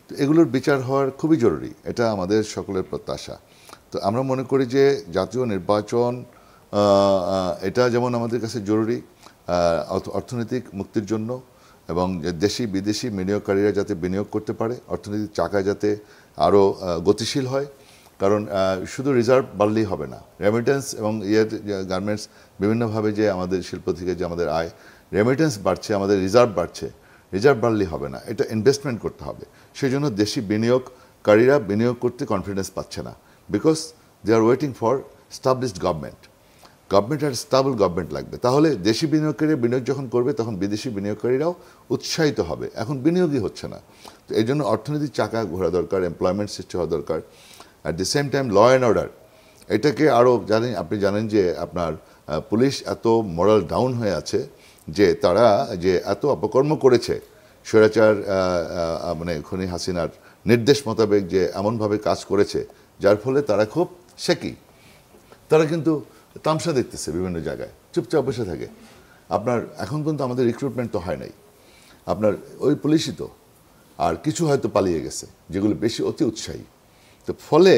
তো এগুলোর বিচার হওয়ার খুবই জরুরি, এটা আমাদের সকলের প্রত্যাশা। তো আমরা মনে করি যে জাতীয় নির্বাচন এটা যেমন আমাদের কাছে জরুরি অর্থনৈতিক মুক্তির জন্য, এবং দেশি বিদেশি বিনিয়োগকারীরা যাতে বিনিয়োগ করতে পারে, অর্থনৈতিক চাকা যাতে আরও গতিশীল হয়। কারণ শুধু রিজার্ভ বাড়লেই হবে না, রেমিটেন্স এবং গার্মেন্টস বিভিন্নভাবে যে আমাদের শিল্প থেকে যে আমাদের আয়, রেমিটেন্স বাড়ছে, আমাদের রিজার্ভ বাড়ছে, রিজার্ভ বাড়লেই হবে না, এটা ইনভেস্টমেন্ট করতে হবে। সেই জন্য দেশি বিনিয়োগকারীরা বিনিয়োগ করতে কনফিডেন্স পাচ্ছে না, because they are waiting for established government আর স্টেবল গভর্নমেন্ট লাগবে। তাহলে দেশি বিনিয়োগকারীরা বিনিয়োগ যখন করবে তখন বিদেশি বিনিয়োগকারীরাও উৎসাহিত হবে। এখন বিনিয়োগই হচ্ছে না। তো এই জন্য অর্থনৈতিক চাকা ঘোরা দরকার, এমপ্লয়মেন্ট সৃষ্টি হওয়া দরকার। At the same time law and order এটাকে আরও আপনি জানেন যে আপনার পুলিশ এত মোরাল ডাউন হয়ে আছে যে তারা যে এত অপকর্ম করেছে, স্বৈরাচার মানে খনি হাসিনার নির্দেশ মোতাবেক যে এমনভাবে কাজ করেছে, যার ফলে তারা খুব শেকি। তারা কিন্তু তামসা দেখতেছে বিভিন্ন জায়গায়, চুপচাপ বসে থাকে। আপনার এখন পর্যন্ত আমাদের রিক্রুটমেন্ট তো হয় নাই, আপনার ওই পুলিশই তো, আর কিছু হয়তো পালিয়ে গেছে যেগুলো বেশি অতি উৎসাহী। তো ফলে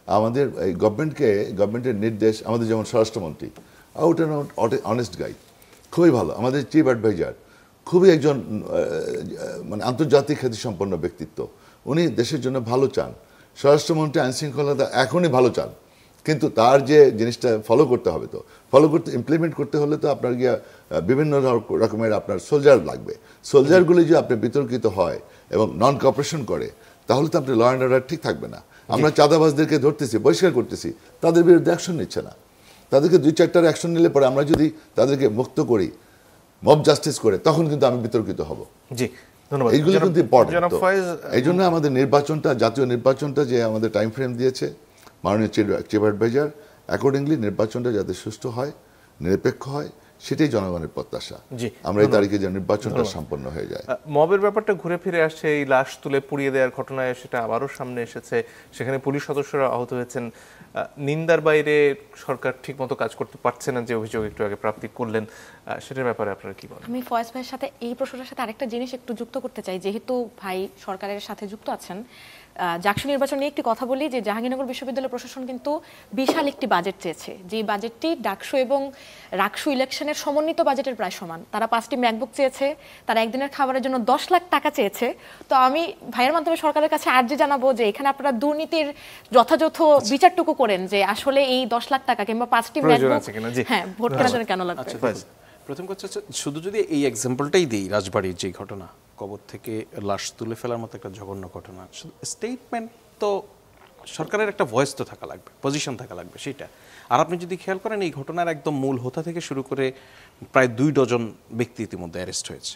আমাদের এই গভর্নমেন্টের নির্দেশ, আমাদের যেমন স্বরাষ্ট্রমন্ত্রী আউট অ্যান্ড আউট অনেস্ট গাই, খুবই ভালো। আমাদের চিফ অ্যাডভাইজার খুবই একজন মানে আন্তর্জাতিক খ্যাতিসম্পন্ন ব্যক্তিত্ব, উনি দেশের জন্য ভালো চান, স্বরাষ্ট্রমন্ত্রী আইন শৃঙ্খলতা এখনই ভালো চান, কিন্তু তার যে জিনিসটা ফলো করতে হবে, তো ফলো করতে ইমপ্লিমেন্ট করতে হলে তো আপনার গিয়ে বিভিন্ন রকমের আপনার সোলজার লাগবে। সোলজারগুলি যদি আপনি বিতর্কিত হয় এবং নন কোঅপারেশন করে, তাহলে তো আপনি ল অ্যান্ড অর্ডার ঠিক থাকবে না। আমরা চাঁদাবাজদেরকে ধরতেছি, বহিষ্কার করতেছি, তাদের বিরুদ্ধে অ্যাকশন নিচ্ছে না। তাদেরকে 2-4টার অ্যাকশন নিলে পরে আমরা যদি তাদেরকে মুক্ত করি, মব জাস্টিস করে, তখন কিন্তু আমি বিতর্কিত হব। জি, ধন্যবাদ। এইগুলো কিন্তু জনাব ইম্পর্টেন্ট। ফয়েজ, এই জন্য আমাদের নির্বাচনটা, জাতীয় নির্বাচনটা যে আমাদের টাইম ফ্রেম দিয়েছে মাননীয় চিফ অ্যাডভাইজার, অ্যাকর্ডিংলি নির্বাচনটা যাতে সুষ্ঠু হয়, নিরপেক্ষ হয়, সেটাই জনগণের প্রত্যাশা। জি, আমরা এই তারিখে যে নির্বাচনটা সম্পন্ন হয়ে যায়। মবের ব্যাপারটা ঘুরে ফিরে আসছে, এই লাশ তুলে পুড়িয়ে দেওয়ার ঘটনায় সেটা আবারও সামনে এসেছে, সেখানে পুলিশ সদস্যরা আহত হয়েছেন। নিন্দার বাইরে সরকার ঠিকমতো কাজ করতে পারছে না, যে অভিযোগ একটু আগে প্রাপ্তি করলেন, সেটার ব্যাপারে আপনারা কি বলেন? আমি ফয়েজ ভাইয়ের সাথে এই প্রশ্নটার সাথে আরেকটা জিনিস একটু যুক্ত করতে চাই, যেহেতু ভাই সরকারের সাথে যুক্ত আছেন। জাকসু নির্বাচন নিয়ে একটি কথা বলি, যে জাহাঙ্গীরনগর বিশ্ববিদ্যালয় প্রশাসন কিন্তু বিশাল একটি বাজেট চেয়েছে, যে বাজেটটি ডাকসু এবং রাকসু ইলেকশনের সমন্বিত বাজেটের প্রায় সমান। তারা 5টি ম্যাকবুক চেয়েছে, তারা একদিনের খাবারের জন্য 10 লাখ টাকা চেয়েছে। তো আমি ভাইয়ের মাধ্যমে সরকারের কাছে আর্জি জানাবো যে এখানে আপনারা দুর্নীতির যথাযথ বিচারটুকু করেন, যে আসলে এই 10 লাখ টাকা কিংবা 5টি ম্যাকবুক হ্যাঁ ভোট কেনার জন্য কেন লাগবে। প্রথম কথা হচ্ছে, শুধু যদি এই এক্সাম্পলটাই দিই, রাজবাড়ির যে ঘটনা, কবর থেকে লাশ তুলে ফেলার মতো একটা জঘন্য ঘটনা, স্টেটমেন্ট তো সরকারের একটা ভয়েস তো থাকা লাগবে, পজিশন থাকা লাগবে সেটা। আর আপনি যদি খেয়াল করেন, এই ঘটনার একদম মূল হোতা থেকে শুরু করে প্রায় 2 ডজন ব্যক্তি ইতিমধ্যে অ্যারেস্ট হয়েছে।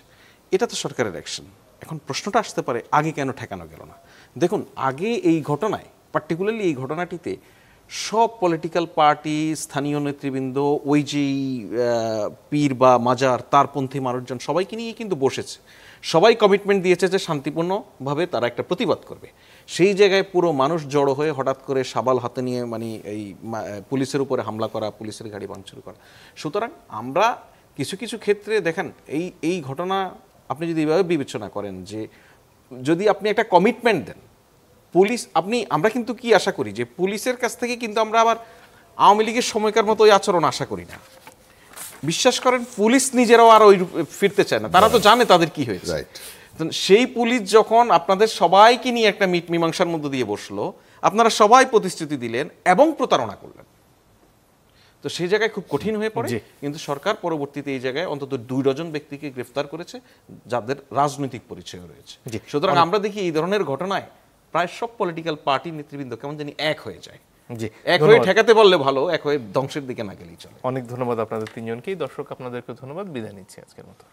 এটা তো সরকারের অ্যাকশন। এখন প্রশ্নটা আসতে পারে, আগে কেন ঠেকানো গেল না? দেখুন, আগে এই ঘটনায়, পার্টিকুলারলি এই ঘটনাটিতে সব পলিটিক্যাল পার্টি, স্থানীয় নেতৃবৃন্দ, ওই যেই পীর বা মাজার, তারপন্থী মানুষজন, সবাইকে নিয়ে কিন্তু বসেছে। সবাই কমিটমেন্ট দিয়েছে যে শান্তিপূর্ণভাবে তারা একটা প্রতিবাদ করবে। সেই জায়গায় পুরো মানুষ জড়ো হয়ে হঠাৎ করে শাবাল হাতে নিয়ে মানে এই পুলিশের উপরে হামলা করা, পুলিশের গাড়ি ভাঙচুর করা। সুতরাং আমরা কিছু কিছু ক্ষেত্রে দেখেন, এই ঘটনা আপনি যদি এইভাবে বিবেচনা করেন, যে যদি আপনি একটা কমিটমেন্ট দেন, পুলিশ আমরা কিন্তু কি আশা করি, যে পুলিশের কাছ থেকে কিন্তু আমরা আবার আওয়ামী লীগের সময়কার মতো ওই আচরণ আশা করি না। বিশ্বাস করেন, পুলিশ নিজেরাও আর ওই ফিরতে চায় না, তারা তো জানে তাদের কি হয়েছে। সেই পুলিশ যখন আপনাদের সবাইকে নিয়ে একটা মীমাংসার মধ্যে দিয়ে বসলো, আপনারা সবাই প্রতিশ্রুতি দিলেন এবং প্রতারণা করলেন, তো সেই জায়গায় খুব কঠিন হয়ে পড়ে। কিন্তু সরকার পরবর্তীতে এই জায়গায় অন্তত 2 ডজন ব্যক্তিকে গ্রেফতার করেছে, যাদের রাজনৈতিক পরিচয় রয়েছে। সুতরাং আমরা দেখি এই ধরনের ঘটনায় প্রায় সব পলিটিক্যাল পার্টির নেতৃবৃন্দ কেমন জানি এক হয়ে যায়। এক হয়ে ঠেকাতে বললে ভালো, এক হয়ে ধ্বংসের দিকে না গেলেই চলে। অনেক ধন্যবাদ আপনাদের 3জনকেই। দর্শক, আপনাদেরকে ধন্যবাদ। বিদায় নিচ্ছি আজকের মতো।